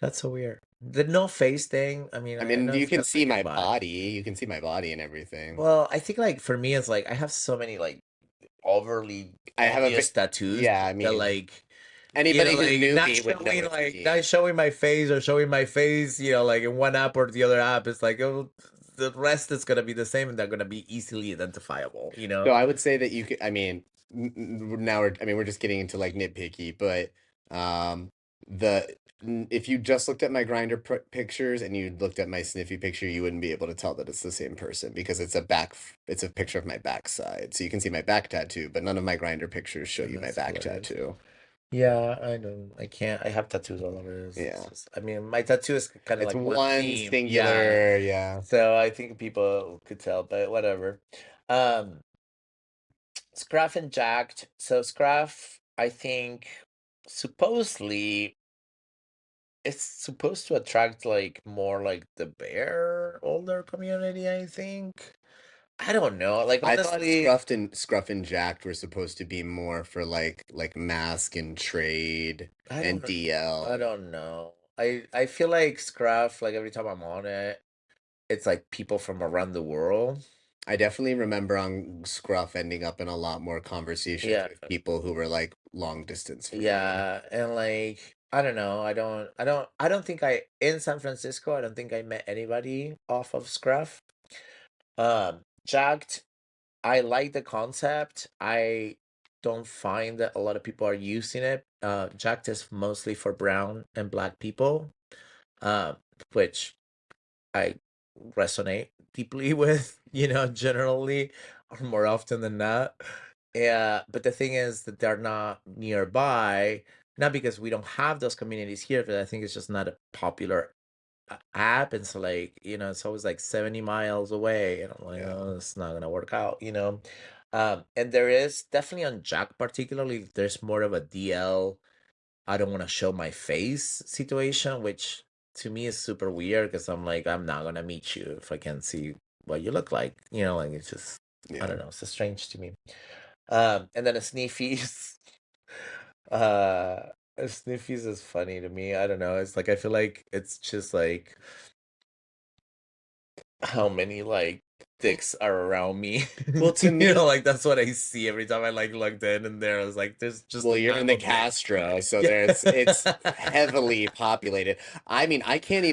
That's so weird. The no face thing. I mean, I I mean, know you it's can kind of see like a my vibe. body. You can see my body and everything. Well, I think like for me, it's like I have so many like overly I have obvious tattoos yeah, I that mean, like anybody who like knew not me would know showing it's like me. not showing my face or showing my face, like in one app or the other app. It's like oh, the rest is gonna be the same and they're gonna be easily identifiable. So I would say that you could, I mean, now I mean, we're just getting into like nitpicky, but um, if you just looked at my Grinder pictures and you looked at my Sniffy picture, you wouldn't be able to tell that it's the same person because it's a picture of my backside. So you can see my back tattoo, but none of my Grinder pictures show And you my that's back hilarious. tattoo. Yeah, I don't. I can't. I have tattoos all over. It's Yeah. just, I mean, my tattoo is kind of It's like one one theme. Yeah. singular, yeah. So I think people could tell, but whatever. Um, Scruff and Jacked. So Scruff, I think, supposedly it's supposed to attract like more like the bear older community, I think. I don't know. Like I thought honestly, Scruff and Jacked were supposed to be more for like mask and trade I and don't I DL. don't know. I feel like Scruff, like every time I'm on it, it's like people from around the world. I definitely remember on Scruff ending up in a lot more conversations Yeah. with people who were like long distance from me. Yeah, and like I don't know. I don't think I in San Francisco, I don't think I met anybody off of Scruff. Jacked, I like the concept. I don't find that a lot of people are using it. Jacked is mostly for brown and black people, uh, which I resonate deeply with, generally or more often than not. Yeah, but the thing is that they're not nearby, not because we don't have those communities here, but I think it's just not a popular app. And so, like, it's always like 70 miles away. And I'm like, Yeah. oh, it's not gonna work out. And there is definitely on Jack, particularly, there's more of a DL I don't want to show my face situation, which to me is super weird because I'm like, I'm not gonna meet you if I can't see what you look like. Like it's just I Yeah. don't know, it's just strange to me. And then a Sneefies. A Sneefies is funny to me. I don't know. It's like I feel like it's just like how many like dicks are around me. Well, to me, Like that's what I see every time I like looked in and there. I was like, there's just well, a you're in pile the of dicks. Castro, so Yeah. it's heavily populated. I mean, I can't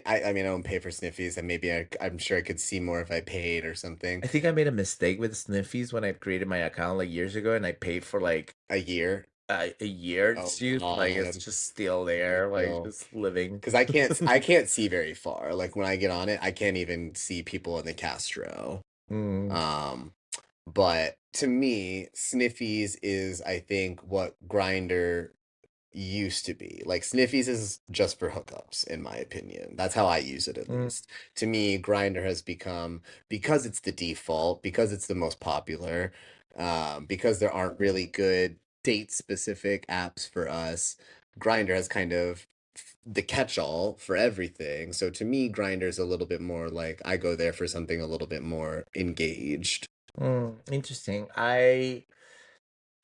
I mean, I don't pay for Sniffies and maybe I'm sure I could see more if I paid or something I think I made a mistake with Sniffies when I created my account like years ago, and I paid for like a year. a year's Oh use. Like it's God. just still I there, like feel just living. because I can't see very far. Like when I get on it, I can't even see people in the Castro. Mm, Um, but to me, Sniffies is I think what Grinder used to be. Like Sniffies is just for hookups, in my opinion. That's how I use it at mm, least. To me, Grinder has become because it's the default, because it's the most popular, because there aren't really good date specific apps for us. Grinder has kind of the catch-all for everything. So to me, Grinder is a little bit more like I go there for something a little bit more engaged. Interesting.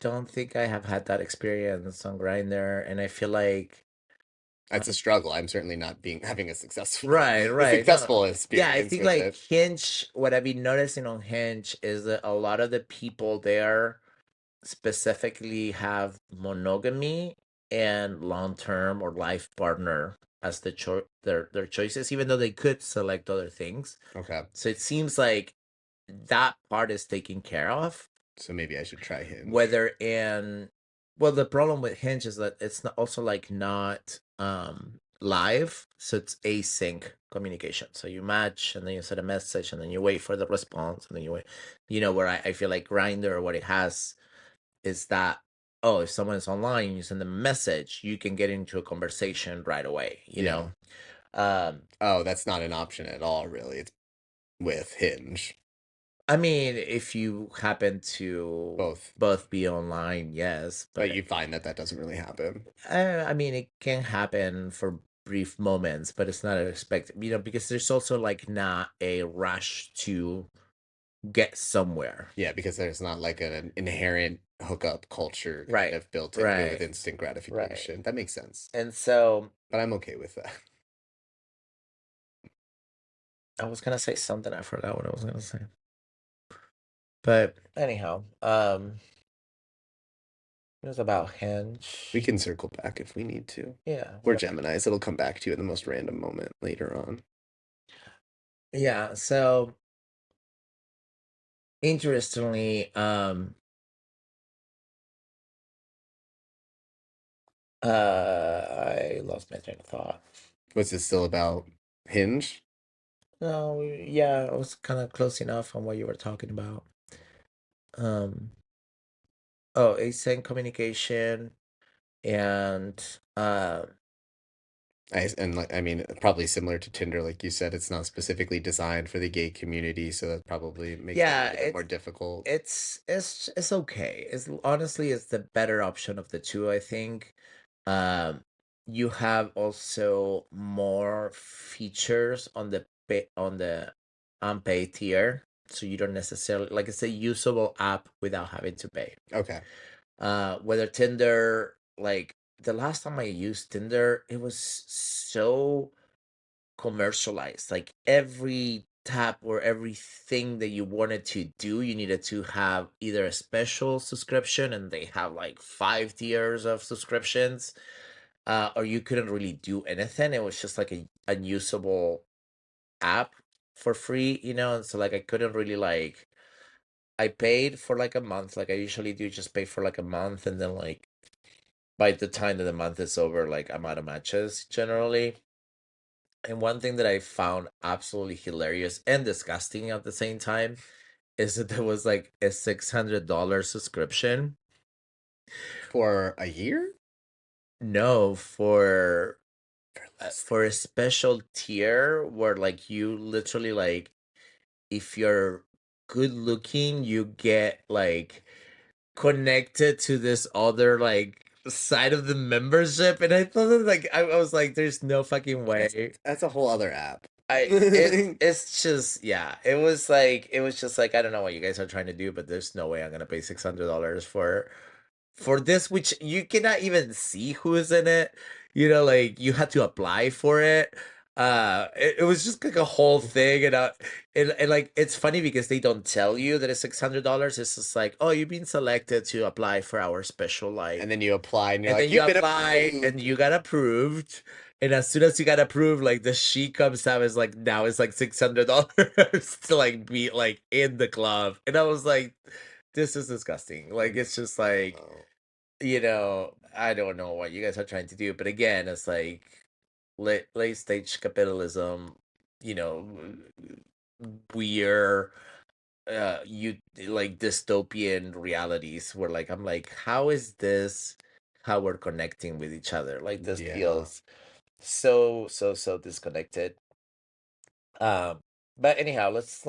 don't think I have had that experience on Grindr, and I feel like It's a struggle. I'm certainly not having a right, a right. No, successful yeah, I experience think with like it. Hinge, what I've been noticing on Hinge is that a lot of the people there specifically have monogamy and long-term or life partner as their choices, even though they could select other things. Okay. So it seems like that part is taken care of. So maybe I should try Hinge. Whether in well, the problem with Hinge is that it's not also like not live, so it's async communication. So you match and then you send a message and then you wait for the response and then you wait. Where I feel like Grindr, what it has is that, oh, if someone is online and you send them a message, you can get into a conversation right away. Yeah. Um Oh, that's not an option at all, really. It's with Hinge. I mean, if you happen to Both. both be online, yes, But but you find that that doesn't really happen. I mean, it can happen for brief moments, but it's not expected, because there's also like not a rush to get somewhere. Yeah, because there's not like an inherent hookup culture kind Right, of built into it with right, instant right. gratification. That makes sense. And so But I'm okay with that. I was gonna say something, I forgot what I was gonna say. But anyhow, it was about We Hinge. can circle back if we need to. Yeah, We're whatever. Geminis. It'll come back to you in the most random moment later on. Yeah, so interestingly, I lost my train of thought. What's this still about? Hinge? No, yeah, I was kind of close enough on what you were talking about. Um, oh, async communication and I mean, probably similar to Tinder, like you said, it's not specifically designed for the gay community, so that probably makes it a yeah, little bit more difficult. it's okay. It's honestly it's the better option of the two, I think. Um, you have also more features on the unpaid tier, so you don't necessarily like it's a usable app without having to pay. Okay. Whether Tinder, like the last time I used Tinder, it was so commercialized. Like every tap or everything that you wanted to do, you needed to have either a special subscription, and they have like 5 tiers of subscriptions, or you couldn't really do anything. It was just like a unusable app for free, and so like I couldn't really like I paid for like a month, like I usually do, just pay for like a month, and then like by the time that the month is over, like I'm out of matches generally. And one thing that I found absolutely hilarious and disgusting at the same time is that there was like a $600 subscription. For a year? No, for For less than for a special tier where like you literally like if you're good looking, you get like connected to this other like side of the membership, and I thought that like I was like, there's no fucking way. that's a whole other app. It's just yeah, it was just like I don't know what you guys are trying to do, but there's no way I'm gonna pay $600 for this, which you cannot even see who's in it. Like you had to apply for it. It was just like a whole thing, and like it's funny because they don't tell you that it's $600. It's just like, oh, you've been selected to apply for our special And like, then you apply and you're and like, then you you've been apply approved. and you got approved. And as soon as you got approved, like the sheet comes out is like now it's like $600 to like be like in the club. And I was like, this is disgusting. Like it's just like, No. I don't know what you guys are trying to do, but again, it's like late stage capitalism, you know, weird, you like dystopian realities where like I'm like, how is this how we're connecting with each other? Like this Yeah. feels so disconnected. Um, but anyhow, let's.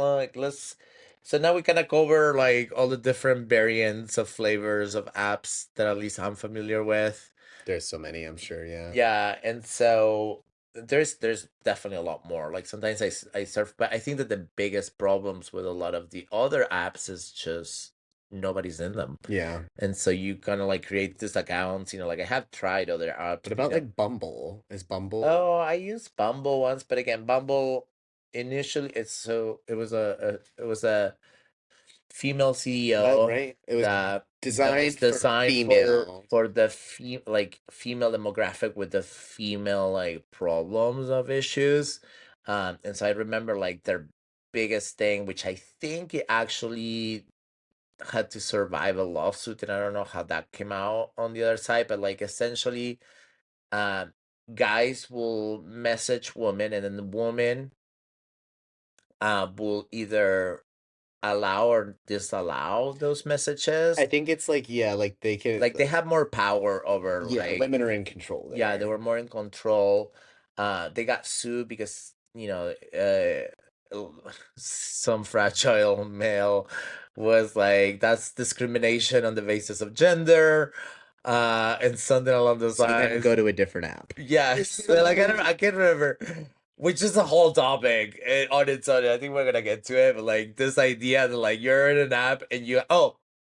So now we kind of cover like all the different variants of flavors of apps that at least I'm familiar with. There's so many, I'm sure, yeah. Yeah, and so there's definitely a lot more. Like sometimes I surf, but I think that the biggest problems with a lot of the other apps is just nobody's in them. Yeah. And so you kind of like create these accounts, like I have tried other What apps, about like Bumble? Is Bumble Oh, I used Bumble once, but again, Bumble initially it was a female that CEO right? It was that was designed for designed for female. the female demographic with the female like problems of issues. And so I remember like their biggest thing, which I think it actually had to survive a lawsuit, and I don't know how that came out on the other side, but like essentially um, guys will message women, and then the woman will either allow or disallow those I messages. think it's like, yeah, like they can, Like they have more power over, yeah, like, women are in control yeah, they there. were more in control. They got sued because some fragile male was like, that's discrimination on the basis of gender, and something along those So then go lines. to a different app. Yes, well, I can't remember, which is a whole topic on its own. I think we're gonna get to it, but like this idea that like you're in an app and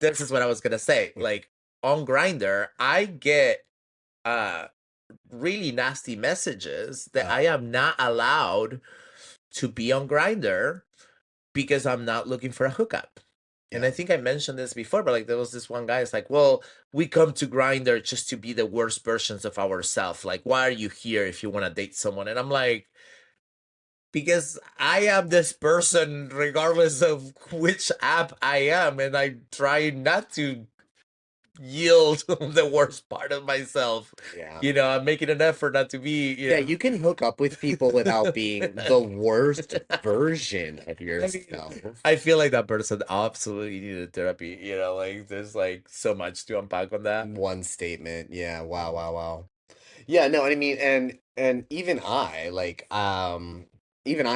this is what I was gonna say. Like on Grinder, I get uh really nasty messages that I am not allowed to be on Grinder because I'm not looking for a hookup. And I Yeah. think I mentioned this before, but like there was this one guy, it's like, well, we come to Grinder just to be the worst versions of ourselves. Like, why are you here if you want to date someone? And I'm like, because I am this person regardless of which app I am, and I try not to yield the worst part of myself. Yeah. I'm making an effort not to be, Yeah, you can hook up with people without being the worst version of I mean, yourself. I feel like that person absolutely needed therapy. Like there's like so much to unpack on that. One statement. Yeah. Wow, wow, wow. Yeah, no, I mean, and even I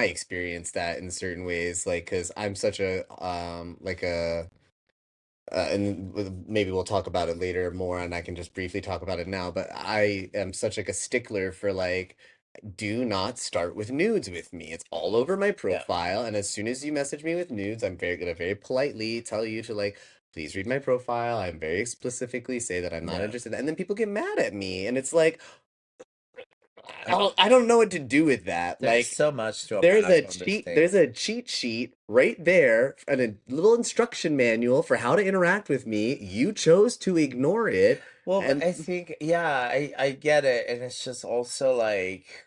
experienced that in certain ways, like, because I'm such a like a maybe we'll talk about it later more, and I can just briefly talk about it now. But I am such like a stickler for like, do not start with nudes with me. It's all over my Yeah. profile, and as soon as you message me with nudes, I'm gonna very politely tell you to like, please read my profile. I'm very specifically say that I'm not Yeah. interested, and then people get mad at me, and it's like, I don't know what to do with that. There's Like, so much to unpack on this thing. there's a cheat sheet right there and a little instruction manual for how to interact with me. You chose to ignore it. Well, And I think, yeah, I get it. And it's just also like,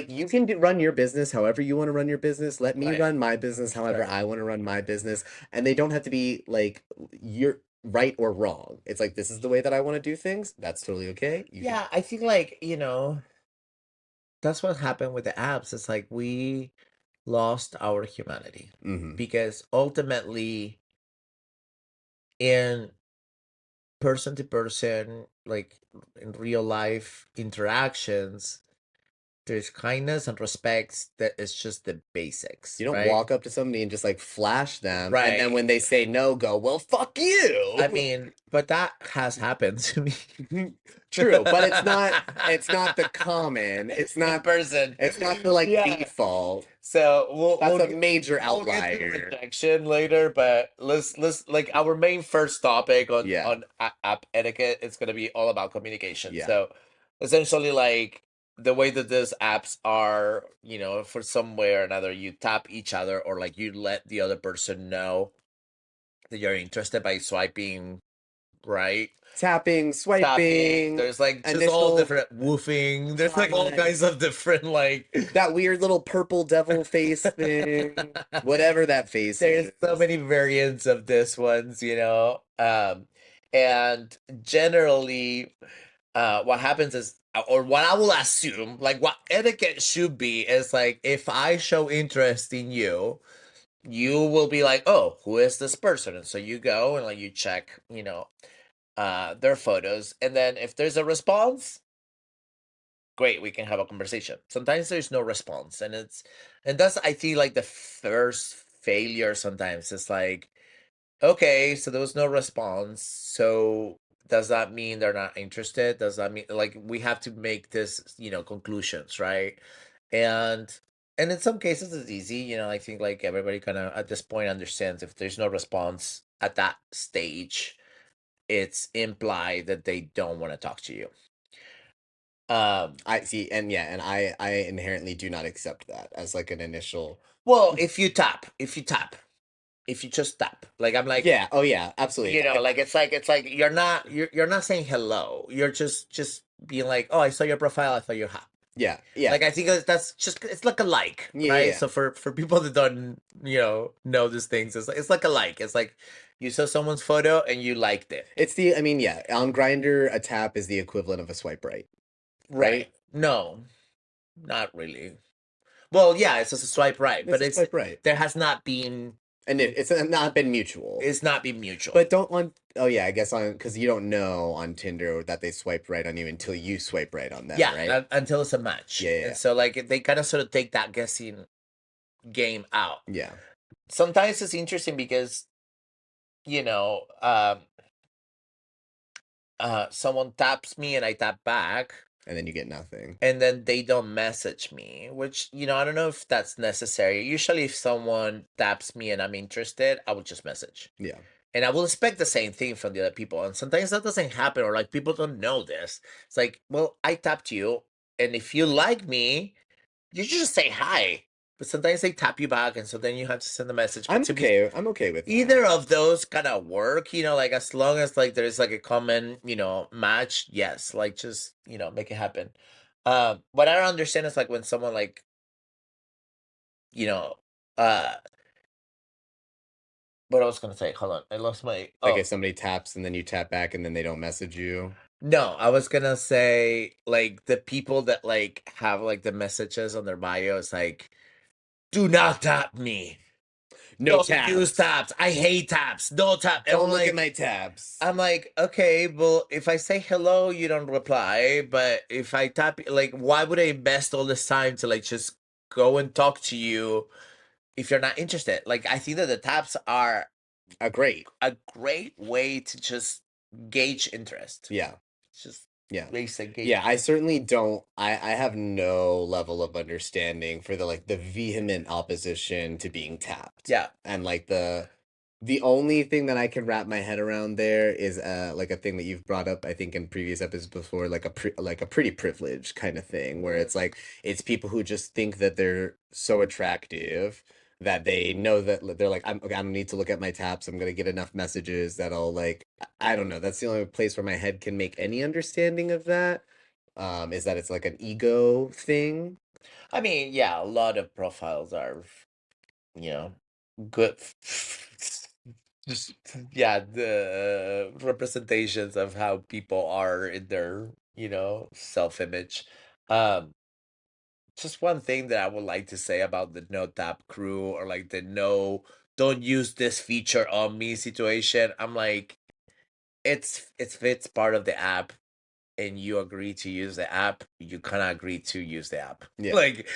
you can run your business however you want to run your business. Let me right, run my business however sure. I want to run my business. And they don't have to be like, you're right or wrong. It's like, this is the way that I want to do things. That's totally okay. You can, Yeah, I think like, that's what happened with the apps. It's like we lost our humanity hmm because ultimately in person to person, like in real life interactions, there's kindness and respect that is just the basics, You don't right? walk up to somebody and just like flash them, and then Right. when they say no, go, well, fuck I you. mean, but that has happened to me. True, but it's not the common. It's In not person. it's not the like Yeah. default. So we'll That's we'll a get, major we'll get to outlier. rejection later, but let's like our main first topic on Yeah. app etiquette. It's gonna be all about communication. Yeah. So essentially, like the way that these apps are, for some way or another, you tap each other or like you let the other person know that you're interested by swiping right. Tapping, Tapping. swiping, There's like just all initial different woofing. There's like all comment, kinds of different like that weird little purple devil face thing, whatever that face there's is. so many variants of this ones, and generally, what happens is, or what I will assume, like what etiquette should be, is like if I show interest in you, you will be like, oh, who is this person? And so you go and like you check, their photos, and then if there's a response, great, we can have a conversation. Sometimes there's no response, and that's I think like the first failure. Sometimes it's like, okay, so there was no response, so does that mean they're not interested? Does that mean like we have to make this, conclusions, right? and and in some cases it's easy. I think like everybody kind of at this point understands if there's no response, at that stage, it's implied that they don't want to talk to you. I see, and yeah, and I inherently do not accept that as like an initial. Well, if you just tap, like I'm like, Yeah. Oh yeah. Absolutely. like it's like you're not saying hello. You're just being like, oh, I saw your profile. I thought you're hot. Yeah. Yeah. Like I think that's just it's like a like, Yeah. right? Yeah. So for people that don't know these things, it's like a like. It's like you saw someone's photo and you liked it, It's the. I mean, yeah. On Grinder, a tap is the equivalent of a swipe right. right? Right. No, not really. Well, yeah, it's just a swipe right, It's but a swipe right, there has not been and it's not been mutual. it's not been mutual. But don't on. Oh yeah, I guess on because you don't know on Tinder that they swiped right on you until you swipe right on them, Yeah, right? until it's a match, Yeah. and Yeah. so like they kind of sort of take that guessing game out. Yeah. Sometimes it's interesting because you know um someone taps me and I tap back, And then you get nothing. and then they don't message me, which I don't know if that's necessary. Usually if someone taps me and I'm interested, I will just message, Yeah. and I will expect the same thing from the other people, and sometimes that doesn't happen, or like people don't know this. It's like, well, I tapped you, and if you like me, you just say hi. But sometimes they tap you back, and so then you have to send a message. But I'm to me, okay. I'm okay with either that. of those kind of work, like as long as like there's like a common, match, yes, like just, make it happen. What I don't understand is like when someone like, you know, uh what I was gonna say, hold on, I lost my Like if somebody taps and then you tap back and then they don't message you. no, I was gonna say like the people that like have like the messages on their bio, it's like, do not tap me. No Don't use taps. taps. I hate taps. Don't tap. And Don't look at my tabs. I'm like, okay, well, if I say hello, you don't reply. But if I tap, like, why would I invest all this time to like just go and talk to you if you're not interested? Like, I think that the taps are Great. a great way to just gauge interest. Yeah. It's just Yeah. basic gauge. Yeah, I certainly don't. I have no level of understanding for the vehement opposition to being tapped. Yeah. And like the only thing that I can wrap my head around there is like a thing that you've brought up I think in previous episodes before, like like a pretty privilege kind of thing where it's like it's people who just think that they're so attractive that they know that they're like I'm okay, I don't need to look at my taps. I'm gonna get enough messages that I'll like I don't know. That's the only place where my head can make any understanding of that. Is that it's like an ego thing. I mean, yeah, a lot of profiles are, you know, good. Just yeah, the representations of how people are in their, self-image. Um, just one thing that I would like to say about the no tap crew, or like the no, don't use this feature on me situation. I'm like, it's it's part of the app, and you agree to use the app, you kind of agree to use the app. Yeah. Like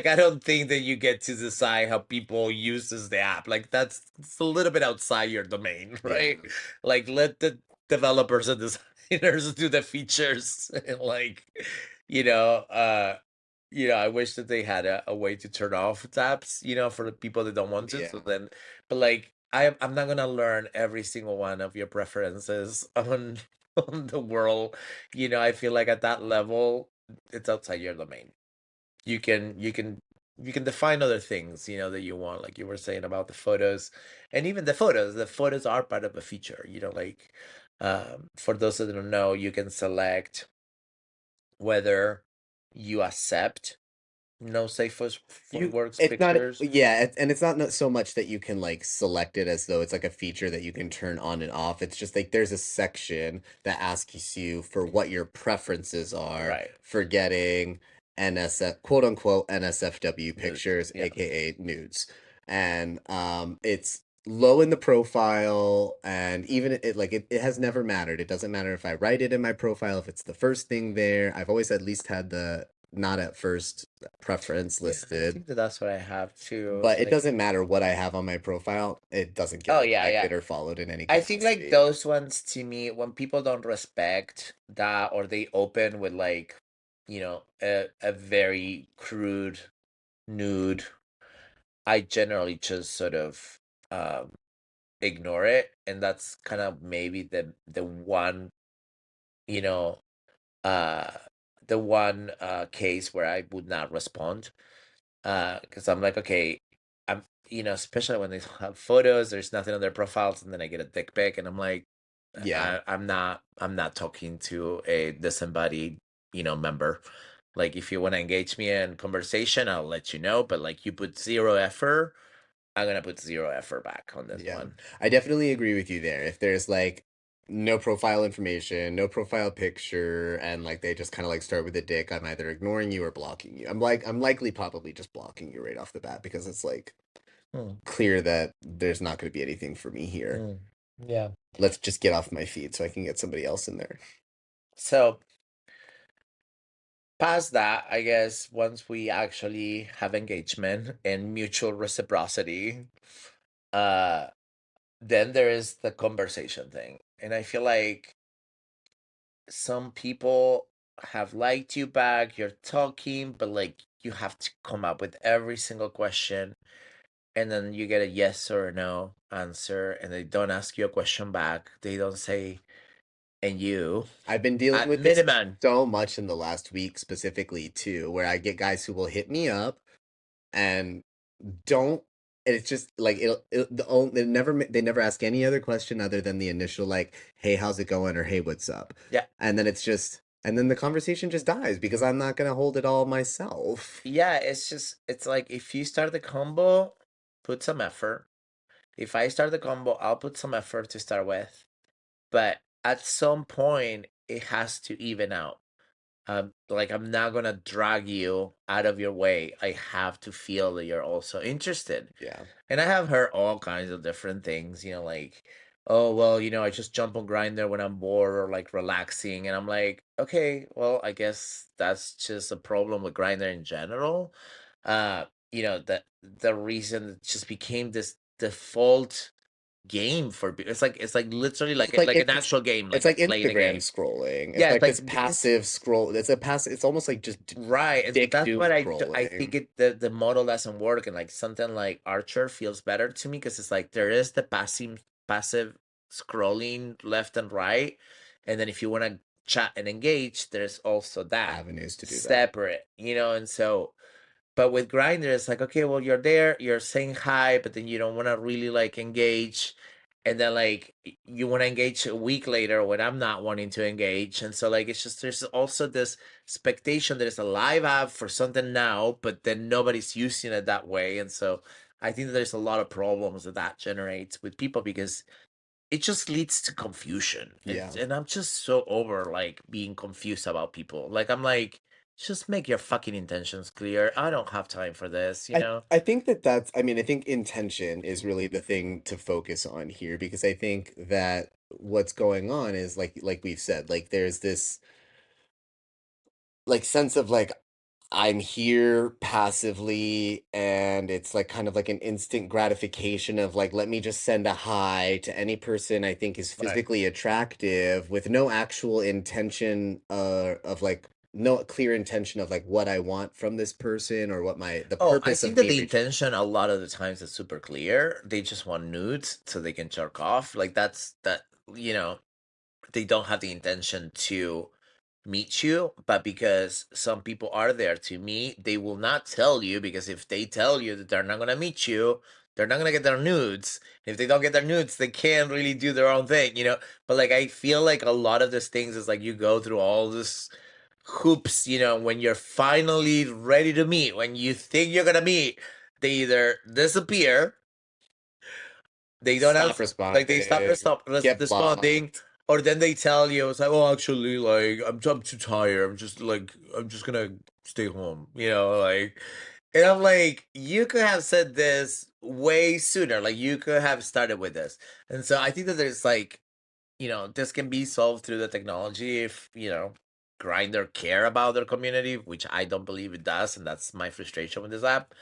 I don't think that you get to decide how people uses the app. Like it's a little bit outside your domain, right? Yeah. Like let the developers and designers do the features, and like, you know, uh I wish that they had a way to turn off tabs, for the people that don't want to. Yeah. So then, but like, I'm not gonna learn every single one of your preferences on on the world. I feel like at that level, it's outside your domain. You can define other things, that you want, like you were saying about the photos, and even the photos. The photos are part of a feature. Like, for those that don't know, you can select whether you accept no safe for works It's not pictures. yeah, and it's not so much that you can like select it as though it's like a feature that you can turn on and off. It's just like there's a section that asks you for what your preferences are Right. for getting NSF quote unquote NSFW Nudes, pictures, yeah. aka nudes. And it's low in the profile, and even it has never mattered. It doesn't matter if I write it in my profile, if it's the first thing there. I've always at least had the not at first preference Yeah, I listed, think that that's what I have too. but It's it like, doesn't matter what I have on my profile. It doesn't get oh yeah, yeah. respected or followed in any I think like capacity. those ones, to me, when people don't respect that, or they open with like, a very crude nude, I generally just sort of ignore it, and that's kind of maybe the one, you know, uh the one case where I would not respond, because I'm like, okay, I'm, especially when they have photos, there's nothing on their profiles, and then I get a dick pic, and I'm like, Yeah. I'm not talking to a disembodied, member. Like, if you want to engage me in conversation, I'll let you know, but like, you put zero effort, I'm gonna put zero effort back on this Yeah. one. I definitely agree with you there. If there's like no profile information, no profile picture, and like they just kind of like start with a dick, I'm either ignoring you or blocking you. I'm likely probably just blocking you right off the bat because it's like Hmm. clear that there's not going to be anything for me here. Hmm. Yeah. Let's just get off my feed so I can get somebody else in there. So past that, I guess once we actually have engagement and mutual reciprocity, uh, then there is the conversation thing. And I feel like some people have liked you back, you're talking, but like you have to come up with every single question, and then you get a yes or a no answer, and they don't ask you a question back. They don't say, and you, I've been dealing at with this minimum. so much in the last week specifically too, where I get guys who will hit me up and don't and it's just like they never ask any other question other than the initial like, hey, how's it going, or hey, what's up, Yeah. and then and then the conversation just dies because I'm not gonna hold it all myself. Yeah, it's like if you start the combo, put some effort. If I start the combo, I'll put some effort to start with. But at some point, it has to even out. Like, I'm not gonna drag you out of your way. I have to feel that you're also interested. Yeah. And I have heard all kinds of different things, like, oh, well, I just jump on Grinder when I'm bored or like relaxing. And I'm like, okay, well, I guess that's just a problem with Grinder in general. The reason it just became this default game for people. It's like literally like It's like like an actual game, it's like like playing a Instagram game. scrolling. It's Yeah, it's like this like it's passive scroll. It's almost like just right, and so dick that's doom what I think scrolling. the model doesn't work, and like something like Archer feels better to me because it's like there is the passive scrolling left and right, and then if you want to chat and engage, there's also that Avenues to do that. separate, and so. But with Grindr, it's like, okay, well, you're there, you're saying hi, but then you don't want to really like engage. And then like you want to engage a week later when I'm not wanting to engage. And so like it's just there's also this expectation that it's a live app for something now, but then nobody's using it that way. And so I think that there's a lot of problems that generates with people because it just leads to confusion. Yeah. And I'm just so over like being confused about people. Like I'm like, just make your fucking intentions clear. I don't have time for this, you know? I think I mean, I think intention is really the thing to focus on here because I think that what's going on is like we've said, like there's this like sense of like I'm here passively and it's like kind of like an instant gratification of like let me just send a hi to any person I think is Right. physically attractive with no actual intention of like no clear intention of like what I want from this person or what the Oh, I purpose think of that me the reaching. intention a lot of the times is super clear. They just want nudes so they can jerk off. Like that's that, you know, they don't have the intention to meet you, but because some people are there to meet, they will not tell you because if they tell you that they're not gonna meet you, they're not gonna get their nudes. If they don't get their nudes, they can't really do their own thing. But like I feel like a lot of these things is like you go through all this hoops, when you're finally ready to meet, when you think you're gonna meet, they either disappear, they don't Stop answer, like they stop responding, get responding, blocked. or then they tell you it's like, oh, actually, like I'm too tired. I'm just gonna stay home. Like, and I'm like, you could have said this way sooner. Like you could have started with this, and so I think that there's like, this can be solved through the technology if Grinder care about their community, which I don't believe it does, and that's my frustration with this app.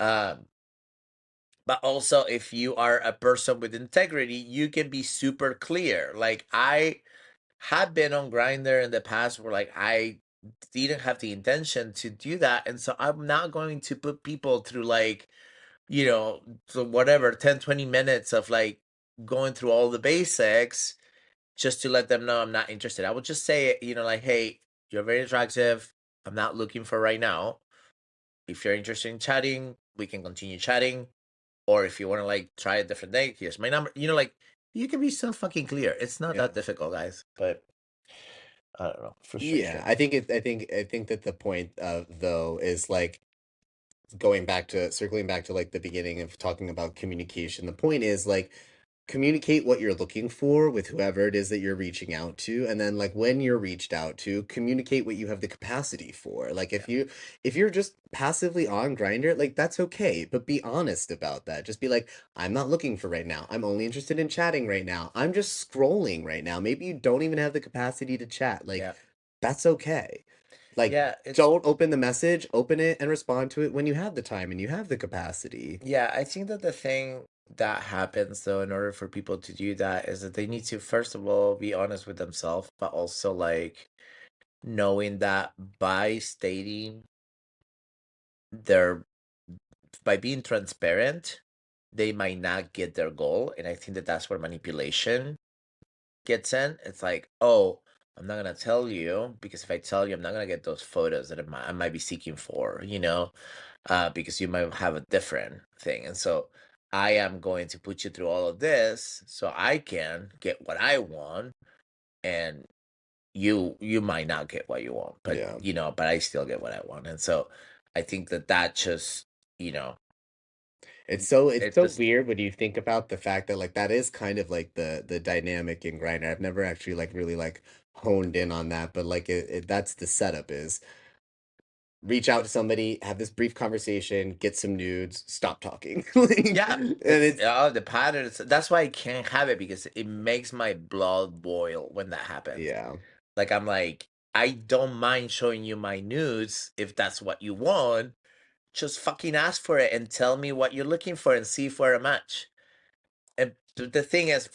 Um, but also if you are a person with integrity, you can be super clear. Like I have been on Grinder in the past where like I didn't have the intention to do that, and so I'm not going to put people through like, so whatever 10-20 minutes of like going through all the basics just to let them know I'm not interested. I would just say, like, hey, you're very attractive. I'm not looking for right now. If you're interested in chatting, we can continue chatting. Or if you want to like try a different day, here's my number. Like you can be so fucking clear. It's not Yeah. that difficult, guys. But I don't know, Yeah, frustration. I think that the point though is like going back to circling back to like the beginning of talking about communication. The point is like communicate what you're looking for with whoever it is that you're reaching out to, and then like when you're reached out to, communicate what you have the capacity for. Like Yeah, if you're just passively on Grinder, like that's okay, but be honest about that. Just be like, I'm not looking for right now, I'm only interested in chatting right now, I'm just scrolling right now. Maybe you don't even have the capacity to chat. Like yeah, that's okay. Like, yeah. It's don't open the message, open it and respond to it when you have the time and you have the capacity. yeah. I think that the thing that happens though, in order for people to do that, is that they need to first of all be honest with themselves, but also like knowing that by stating their by being transparent, they might not get their goal. And I think that that's where manipulation gets in. It's like, oh, I'm not gonna tell you because if I tell you, I'm not gonna get those photos that I might be seeking for, because you might have a different thing. And so I am going to put you through all of this so I can get what I want, and you might not get what you want, but Yeah. but I still get what I want. And so I think that that just, you know, It's it's so just weird when you think about the fact that like that is kind of like the dynamic in Grindr. I've never actually like really like honed in on that, but like that's the setup is reach out to somebody, have this brief conversation, get some nudes, stop talking. Like, yeah, and it's it's the patterns. That's why I can't have it because it makes my blood boil when that happens. yeah. Like I'm like, I don't mind showing you my nudes if that's what you want. Just fucking ask for it and tell me what you're looking for and see if we're a match. And the thing is,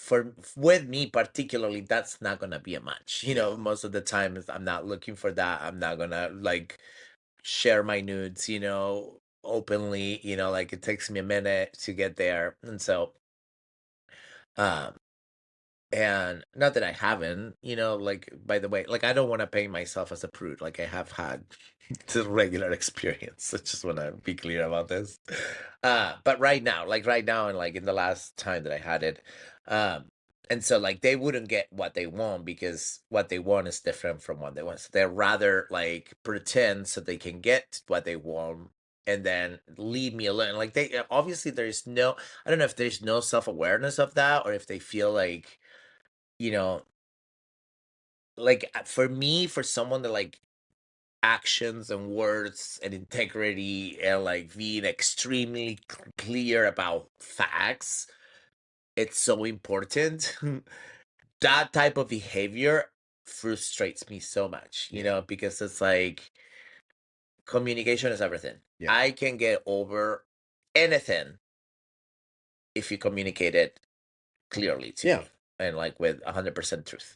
with me particularly, that's not gonna be a match. Yeah. Most of the time, I'm not looking for that. I'm not gonna like share my nudes, openly. Like it takes me a minute to get there, and so, um, and not that I haven't, like by the way, like I don't want to paint myself as a prude. Like I have had the regular experience. I just want to be clear about this. But right now, and like in the last time that I had it, um, and so like they wouldn't get what they want because what they want is different from what they want. So they'd rather like pretend so they can get what they want and then leave me alone. Like they obviously there's no, I don't know if there's no self awareness of that or if they feel like, you know, like for me, for someone that like actions and words and integrity and like being extremely clear about facts, it's so important. That type of behavior frustrates me so much, Yeah. because it's like communication is everything. Yeah. I can get over anything if you communicate it clearly to Yeah. me and like with 100% truth.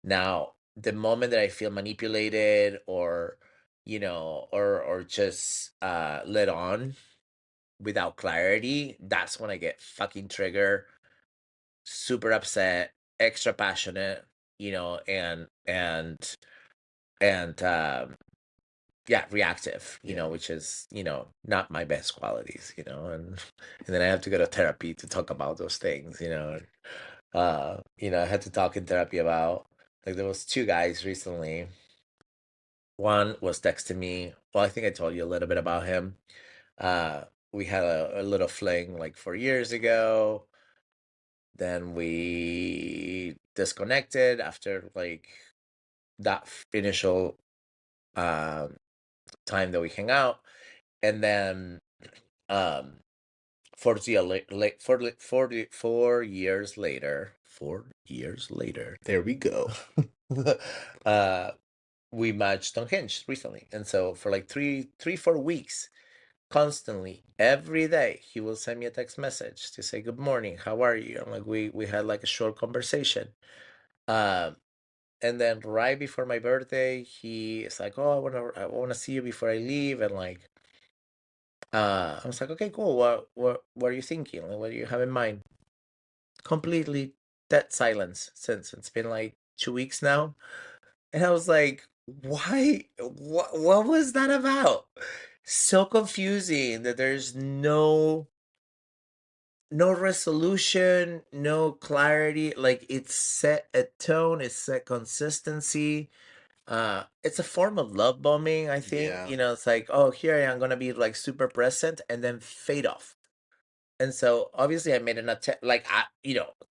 Now, the moment that I feel manipulated or, or just led on without clarity, that's when I get fucking trigger, super upset, extra passionate, and yeah, reactive, Yeah. which is, not my best qualities, and then I have to go to therapy to talk about those things, I had to talk in therapy about like there was two guys recently. One was texting me. Well, I think I told you a little bit about him. Uh, we had a little fling like 4 years ago. Then we disconnected after like that initial um time that we hang out, and then um 4 years later, 4 years later, There we go. uh we matched on Hinge recently. And so for like 4 weeks, constantly, every day, he will send me a text message to say, "Good morning, how are you?" And like we had like a short conversation. Um, and then right before my birthday, he is like, "Oh, I wanna see you before I leave." And like I was like, "Okay, cool. What are you thinking? Like, what do you have in mind?" completely dead silence since. It's been like 2 weeks now. And I was like, why? What was that about? So confusing that there's no resolution, no clarity. Like it's set a tone, it's set consistency. It's a form of love bombing, I think. Yeah. It's like, oh, here I am gonna be like super present and then fade off. And so obviously I made an attempt, like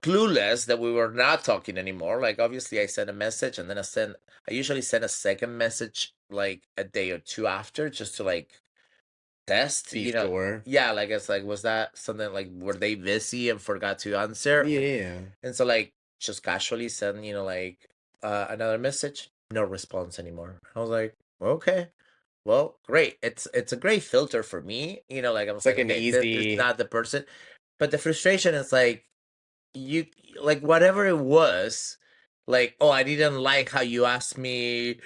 clueless that we were not talking anymore. Like obviously I sent a message and then I usually send a second message like a day or two after just to like test, Be sure. yeah, like it's like, was that something like, were they busy and forgot to answer? Yeah. And so like just casually send, like another message, no response anymore. I was like, okay, well, great. It's a great filter for me. Like I was It's like like, an okay, this is easy not the person. But the frustration is like you like whatever it was, like, oh, I didn't like how you asked me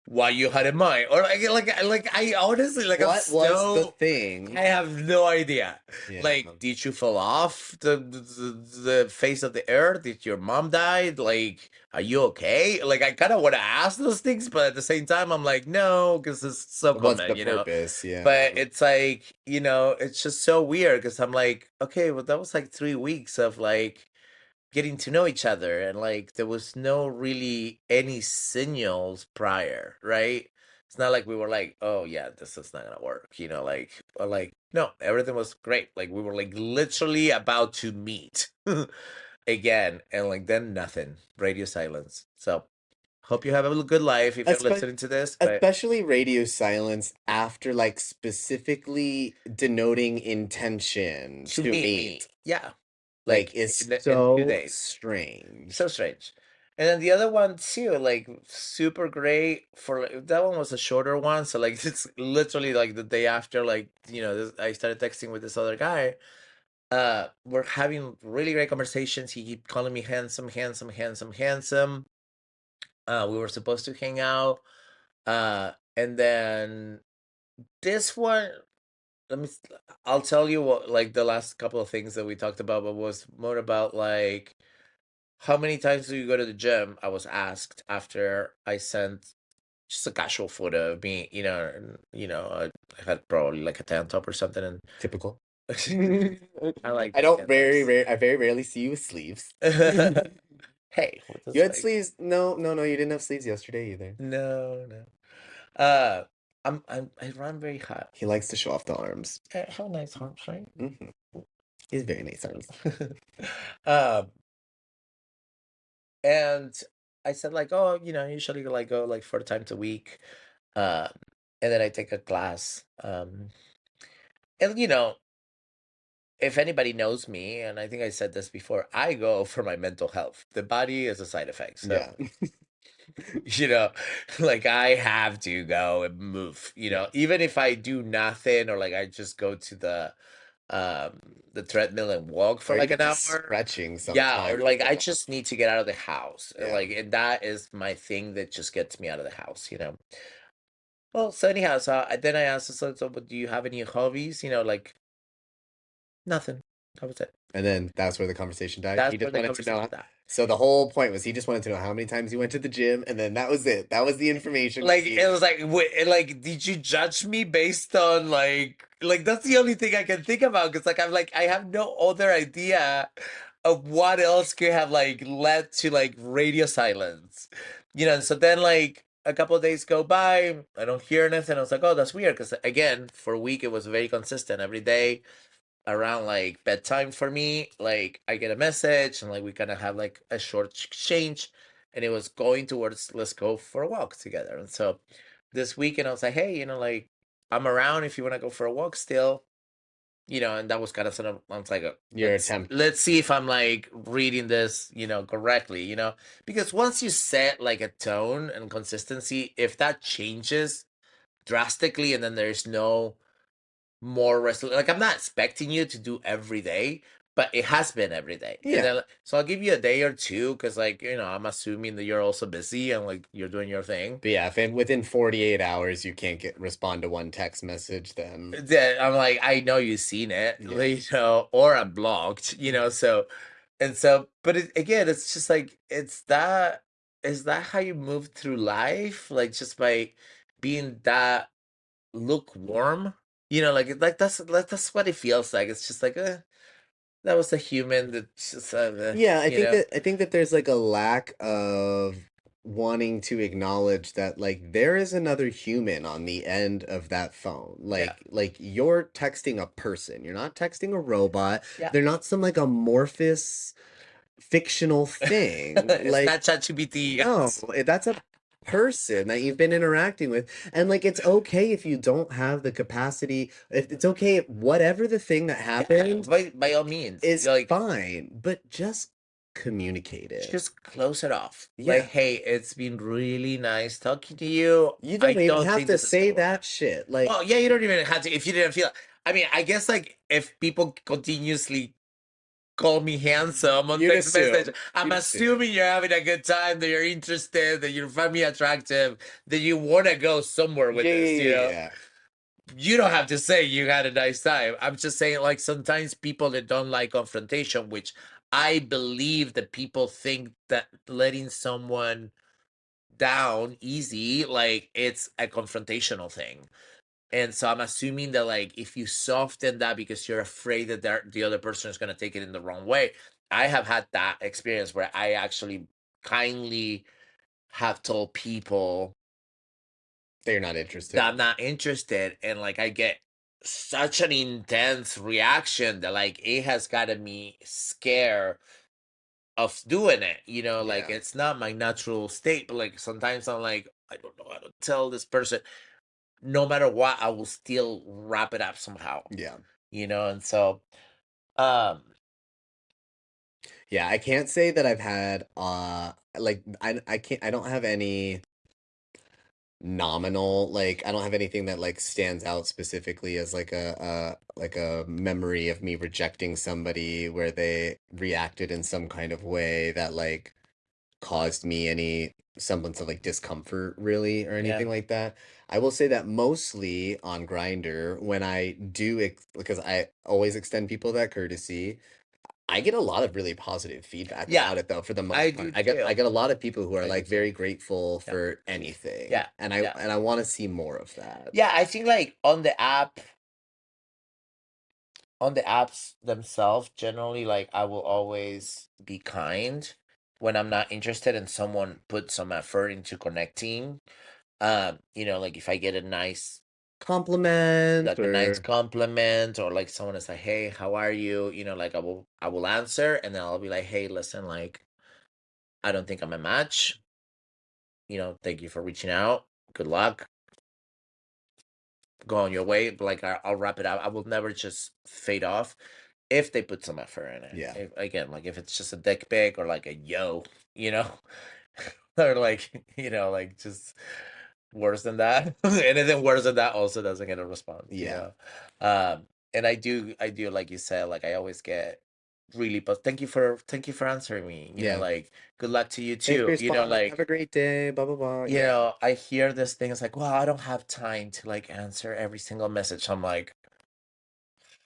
what you had in mind. Or like I honestly like what was the thing? I have no idea. Yeah. Like, did you fall off the face of the earth? Did your mom die? Like, are you okay? Like, I kind of want to ask those things, but at the same time, I'm like, no, because it's so What's common, the purpose? Yeah. But it's like, it's just so weird because I'm like, okay, well, that was like 3 weeks of like getting to know each other, and like there was no really any signals prior, right? It's not like we were like, oh yeah, this is not gonna work, like no, everything was great. Like we were like literally about to meet again, and like then nothing, radio silence. So hope you have a good life if you're Espe- listening to this, but Especially radio silence after like specifically denoting intention to to meet me, meet. yeah, Like like is in few so days. strange. So strange. And then the other one too, like super great for like, that one was a shorter one. So like it's literally like the day after, like, I started texting with this other guy. We're having really great conversations. He keep calling me handsome, handsome, handsome, handsome. We were supposed to hang out. And then this one, let me I'll tell you what, like the last couple of things that we talked about, but was more about like, how many times do you go to the gym? I was asked after I sent just a casual photo of me, I had probably like a tank top or something, and Typical. I like I don't tank tops. I very rarely see you with sleeves. Hey, what You does had like? sleeves? No, no, no, you didn't have sleeves yesterday either. No, no. Uh, I run very hot. He likes to show off the arms. I have nice arms, right? He's very nice arms. um, and I said like, oh, usually like go like 4 times a week, um, and then I take a class, and if anybody knows me, and I think I said this before, I go for my mental health. The body is a side effect. So, Yeah. you know, like I have to go and move, Yeah. even if I do nothing, or like I just go to the treadmill and walk for Or like even an just hour. stretching Yeah, or sometimes. like I just need to get out of the house. And Yeah. like and that is my thing that just gets me out of the house. Well, so anyhow, then I asked, so but do you have any hobbies? Like nothing. That was it. And then that's where the conversation died. That's He where just the wanted to conversation know. died. So the whole point was he just wanted to know how many times you went to the gym, and then that was it. That was the information we Like it needed. was like, wait, like, did you judge me based on like that's the only thing I can think about, because like I'm like I have no other idea of what else could have like led to like radio silence, And so then like a couple of days go by, I don't hear anything. I was like, oh, that's weird, because again, for a week it was very consistent every day around like bedtime for me. Like I get a message and like we kind of have like a short exchange, and it was going towards, let's go for a walk together. And so this weekend I was like, hey, like I'm around if you want to go for a walk still. And that was kind of sort of, I was like, Your attempt. let's see if I'm like reading this, correctly, because once you set like a tone and consistency, if that changes drastically and then there's no more like I'm not expecting you to do every day, but it has been every day. And Yeah. then so I'll give you a day or two, because like, I'm assuming that you're also busy and like you're doing your thing. But yeah, if within 48 hours you can't respond to one text message, then Then I'm like, I know you've seen it, yeah. or I'm blocked, so And so, but again, it's just like, is that how you move through life? Like just by being that lukewarm? Like that's what it feels like. It's just like, that was a human that just, Yeah, you know, I think that there's like a lack of wanting to acknowledge that like there is another human on the end of that phone. yeah, Like you're texting a person. You're not texting a robot. yeah. They're not some like amorphous fictional thing. It's Like not ChatGPT, no, guys. that's a person that you've been interacting with. And like it's okay if you don't have the capacity. It's okay if whatever the thing that Yeah, happened by all means, is like fine, but just communicate it. just close it off. Like, Yeah. hey, it's been really nice talking to you. You I don't even don't have think to this is say gonna work. that shit. Like, Well, yeah, you don't even have to if you didn't feel. I mean, I guess like if people continuously call me handsome on you'd text message, assume. I'm You'd assume. assuming you're having a good time, that you're interested, that you find me attractive, that you want to go somewhere with Yeah, this. yeah, yeah. You don't have to say you had a nice time. I'm just saying, like, sometimes people that don't like confrontation, which I believe that people think that letting someone down easy, like it's a confrontational thing. And so I'm assuming that, like, if you soften that because you're afraid that the other person is going to take it in the wrong way. I have had that experience where I actually kindly have told people They're not that interested. I'm not interested, and like I get such an intense reaction that like it has gotten me scared of doing it. Like Yeah. it's not my natural state, but like sometimes I'm like, I don't know how to tell this person. No matter what, I will still wrap it up somehow. Yeah. And so um Yeah, I can't say that I've had like I can't I don't have any nominal like I don't have anything that like stands out specifically as like a memory of me rejecting somebody where they reacted in some kind of way that like caused me any semblance of like discomfort really or yeah. anything like that. I will say that mostly on Grinder when I do because I always extend people that courtesy, I get a lot of really positive feedback Yeah, about it though for the I most part. do too. I get a lot of people who are I do like too. very grateful Yeah. for anything. Yeah. Yeah. And I want to see more of that. Yeah, I think like on the apps themselves, generally, like I will always be kind when I'm not interested and someone put some effort into connecting. Like if I get Compliment a nice or compliment, or like someone is like, "Hey, how are you?" Like I will answer, and then I'll be like, "Hey, listen, like I don't think I'm a match. Thank you for reaching out. Good luck. Go on your way." But like I'll wrap it up. I will never just fade off if they put some effort in it. yeah. Again, like if it's just a dick pic or like a yo, you know, or like like just worse than that. Anything worse than that also doesn't get a response. Yeah. And I do like you said, like I always get really, but thank you for answering me. Yeah. Like good luck to you Thanks for too. responding. Have a great day. Blah blah blah. Yeah. I hear this thing. It's like, well, I don't have time to like answer every single message. I'm like,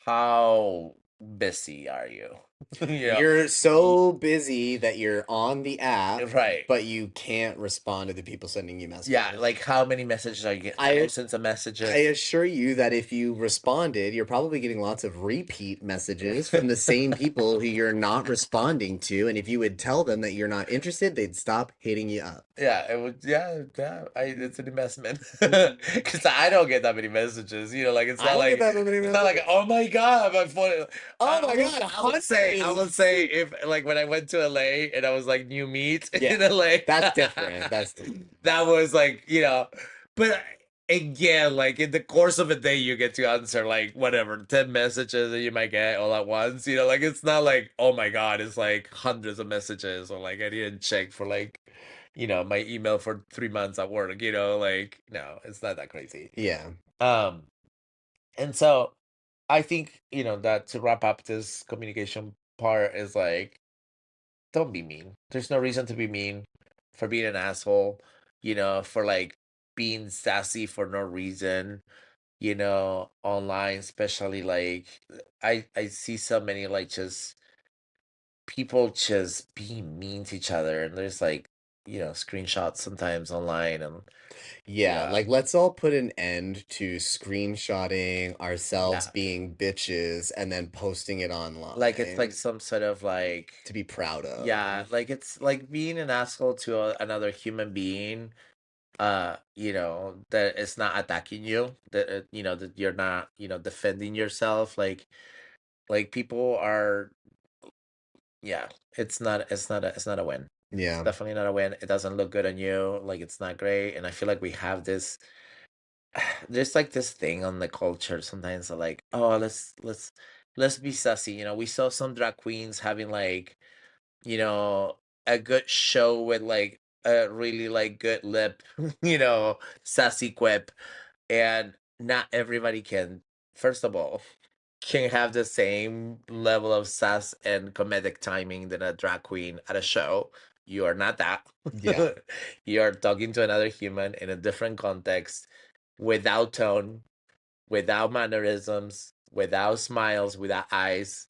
how busy are you? you know, You're y- so busy that you're on the app, right. but you can't respond to the people sending you Yeah, messages. like how many messages are you getting? I Thousands of I messages. assure you that if you responded, you're probably getting lots of repeat messages from the same people who you're not responding to. And if you would tell them that you're not interested, they'd stop hitting you up. Yeah, it would. Yeah, yeah. It's an investment Mhm. because I don't get that many messages. Like I don't get that many it's not like, messages. oh my god, my phone. Oh my God, I hundreds. would say if like when I went to LA and I was like new meet in Yeah, LA, that's different. That's different. that was like but again, like in the course of a day, you get to answer like whatever 10 messages that you might get all at once. Like it's not like, oh my god, it's like hundreds of messages, or like I didn't check for like my email for 3 months at work. Like no, it's not that crazy. Yeah, Um, and so I think that to wrap up this communication part is like, don't be mean. There's no reason to be mean, for being an asshole, for like being sassy for no reason, online, especially like I see so many like just people just be mean to each other, and there's like, screenshots sometimes online, and Yeah, yeah, like let's all put an end to screenshotting ourselves yeah, being bitches and then posting it like it's like online some sort of like, to be proud yeah, of. like it's like being an asshole to another human being, that it's not attacking you, that that you're not, defending yourself, like people are, yeah, it's not a win. It's Yeah. definitely not a win. It doesn't look good on you, like it's not great, and I feel like we have this there's like this thing on the culture sometimes of like, oh, let's be sassy. We saw some drag queens having like, you know, a good show with like a really like good lip, sassy quip, and not everybody can, first of all, can have the same level of sass and comedic timing than a drag queen at a show. You are not that. Yeah. You are talking to another human in a different context, without tone, without mannerisms, without smiles, without eyes.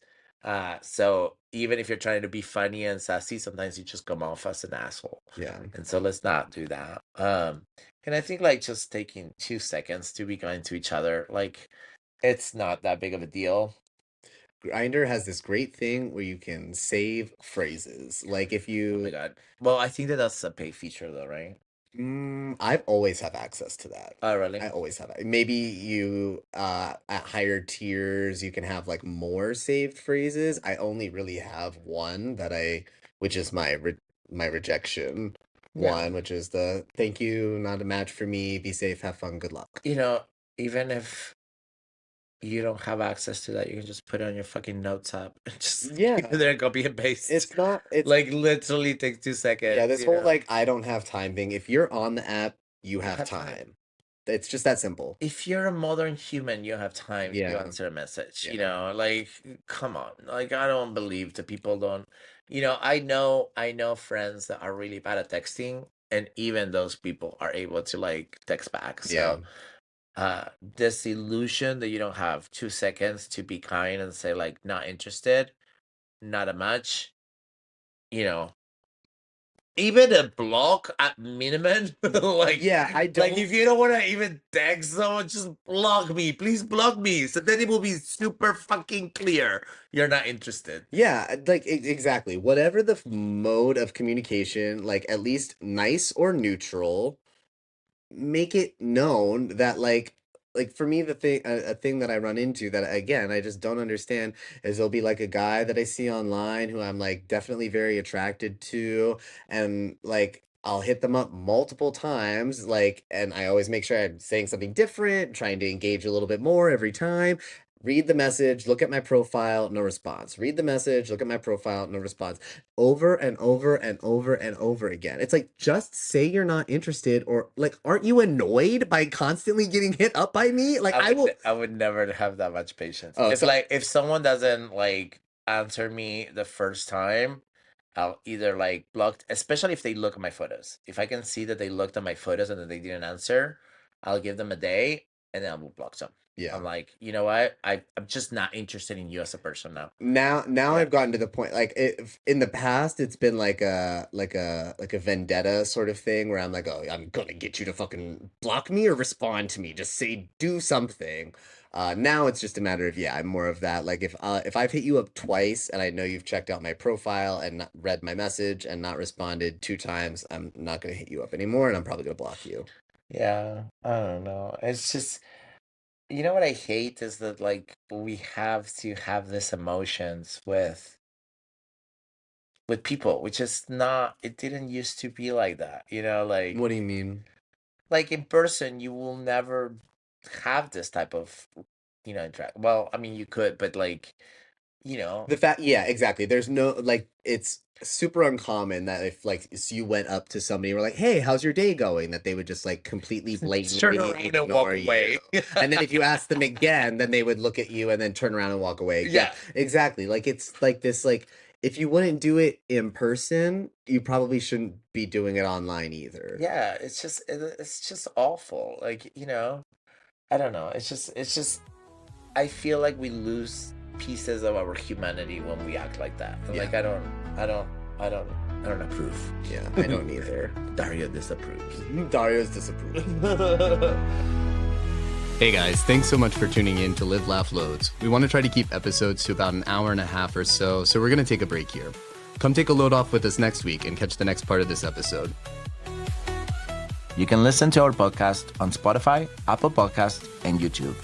So even if you're trying to be funny and sassy, sometimes you just come off as an asshole. Yeah. And so let's not do that. And I think like just taking 2 seconds to be kind to each other, like it's not that big of a deal. Grinder has this great thing where you can save phrases. Like if Oh my you god. Well, I think that that's a pay feature though, right? I've always have access to that. Oh, really? I always have. Maybe you at higher tiers you can have like more saved phrases. I only really have one which is my rejection Yeah. one, which is the thank you, not a match for me. Be safe, have fun, good luck. You know, even if you don't have access to that, you can just put it on your fucking notes app and just keep it Yeah, there, copy and paste. it's not. It's Like literally takes two yeah. seconds, This whole like I don't have time thing. If you're on the app, you You have have time. time. It's just that simple. If you're a modern human, you have time to Yeah, answer a message, yeah, like come on. Like I don't believe that people don't, I know friends that are really bad at texting, and even those people are able to like text back. yeah. So this illusion that you don't have 2 seconds to be kind and say like not interested, not a match, you know even a block at minimum. like Yeah, I like don't. if you don't want to even text someone, just block me, please block me, so then it will be super fucking clear you're not interested. Yeah, like exactly. Whatever the mode of communication, like at least nice or neutral, make it known that like for me a thing that I run into that again I just don't understand is there'll be like a guy that I see online who I'm like definitely very attracted to and like I'll hit them up multiple times like and I always make sure I'm saying something different, trying to engage a little bit more every time. Read the message, look at my profile, no response. Read the message, look at my profile, no response over and over and over and over again. It's like just say you're not interested or like aren't you annoyed by constantly getting hit up by me? Like I will I would never have that much patience. Oh, If so like if someone doesn't like answer me the first time, I'll either like block, especially if they look at my photos. If I can see that they looked at my photos and then they didn't answer, I'll give them a day and then I will block them. yeah. I'm like, you know what? I'm just not interested in you as a person now. Now Yeah. I've gotten to the point like in the past it's been like a vendetta sort of thing where I'm like, "Oh, I'm gonna get you to fucking block me or respond to me. Just say do something." Now it's just a matter of yeah, I'm more of that. Like if I've hit you up twice and I know you've checked out my profile and not read my message and not responded two times, I'm not gonna hit you up anymore and I'm probably gonna block you. Yeah. I don't know. It's just, what I hate is that like we have to have these emotions with people, which is not, it didn't used to be like that, What do you mean? like in person you will never have this type of, interact. Well, I mean you could, but like, you know The fact, yeah, exactly. There's no like it's super uncommon that if like you went up to somebody and were like, "Hey, how's your day going?" that they would just like completely turn blatantly around and walk ignore away. you. And then if you ask them again, then they would look at you and then turn around and walk away again. Yeah, Exactly. Like it's like this like if you wouldn't do it in person, you probably shouldn't be doing it online either. yeah, it's just awful, like, I don't know, it's just I feel like we lose pieces of our humanity when we act like that. And Yeah. like I don't approve. Yeah, I don't either. Dario disapproves. Dario's disapproved. Hey guys, thanks so much for tuning in to Live Laugh Loads. We want to try to keep episodes to about an hour and a half or so we're going to take a break here. Come take a load off with us next week and catch the next part of this episode. You can listen to our podcast on Spotify, Apple Podcasts, and YouTube.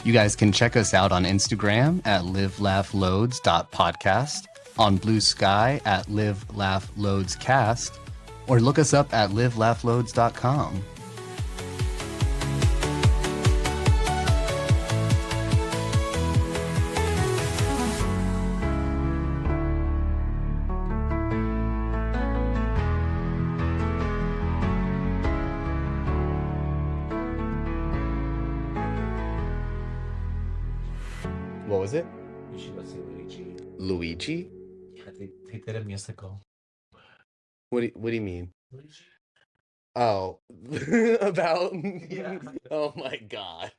You guys can check us out on Instagram at LiveLaughLoads.podcast, on Bluesky at LiveLaughLoadsCast, or look us up at LiveLaughLoads.com. What was it? You should go see Luigi. Luigi? Yeah, they did a musical. What do you mean? Luigi? Oh, about... Yeah. Oh my God.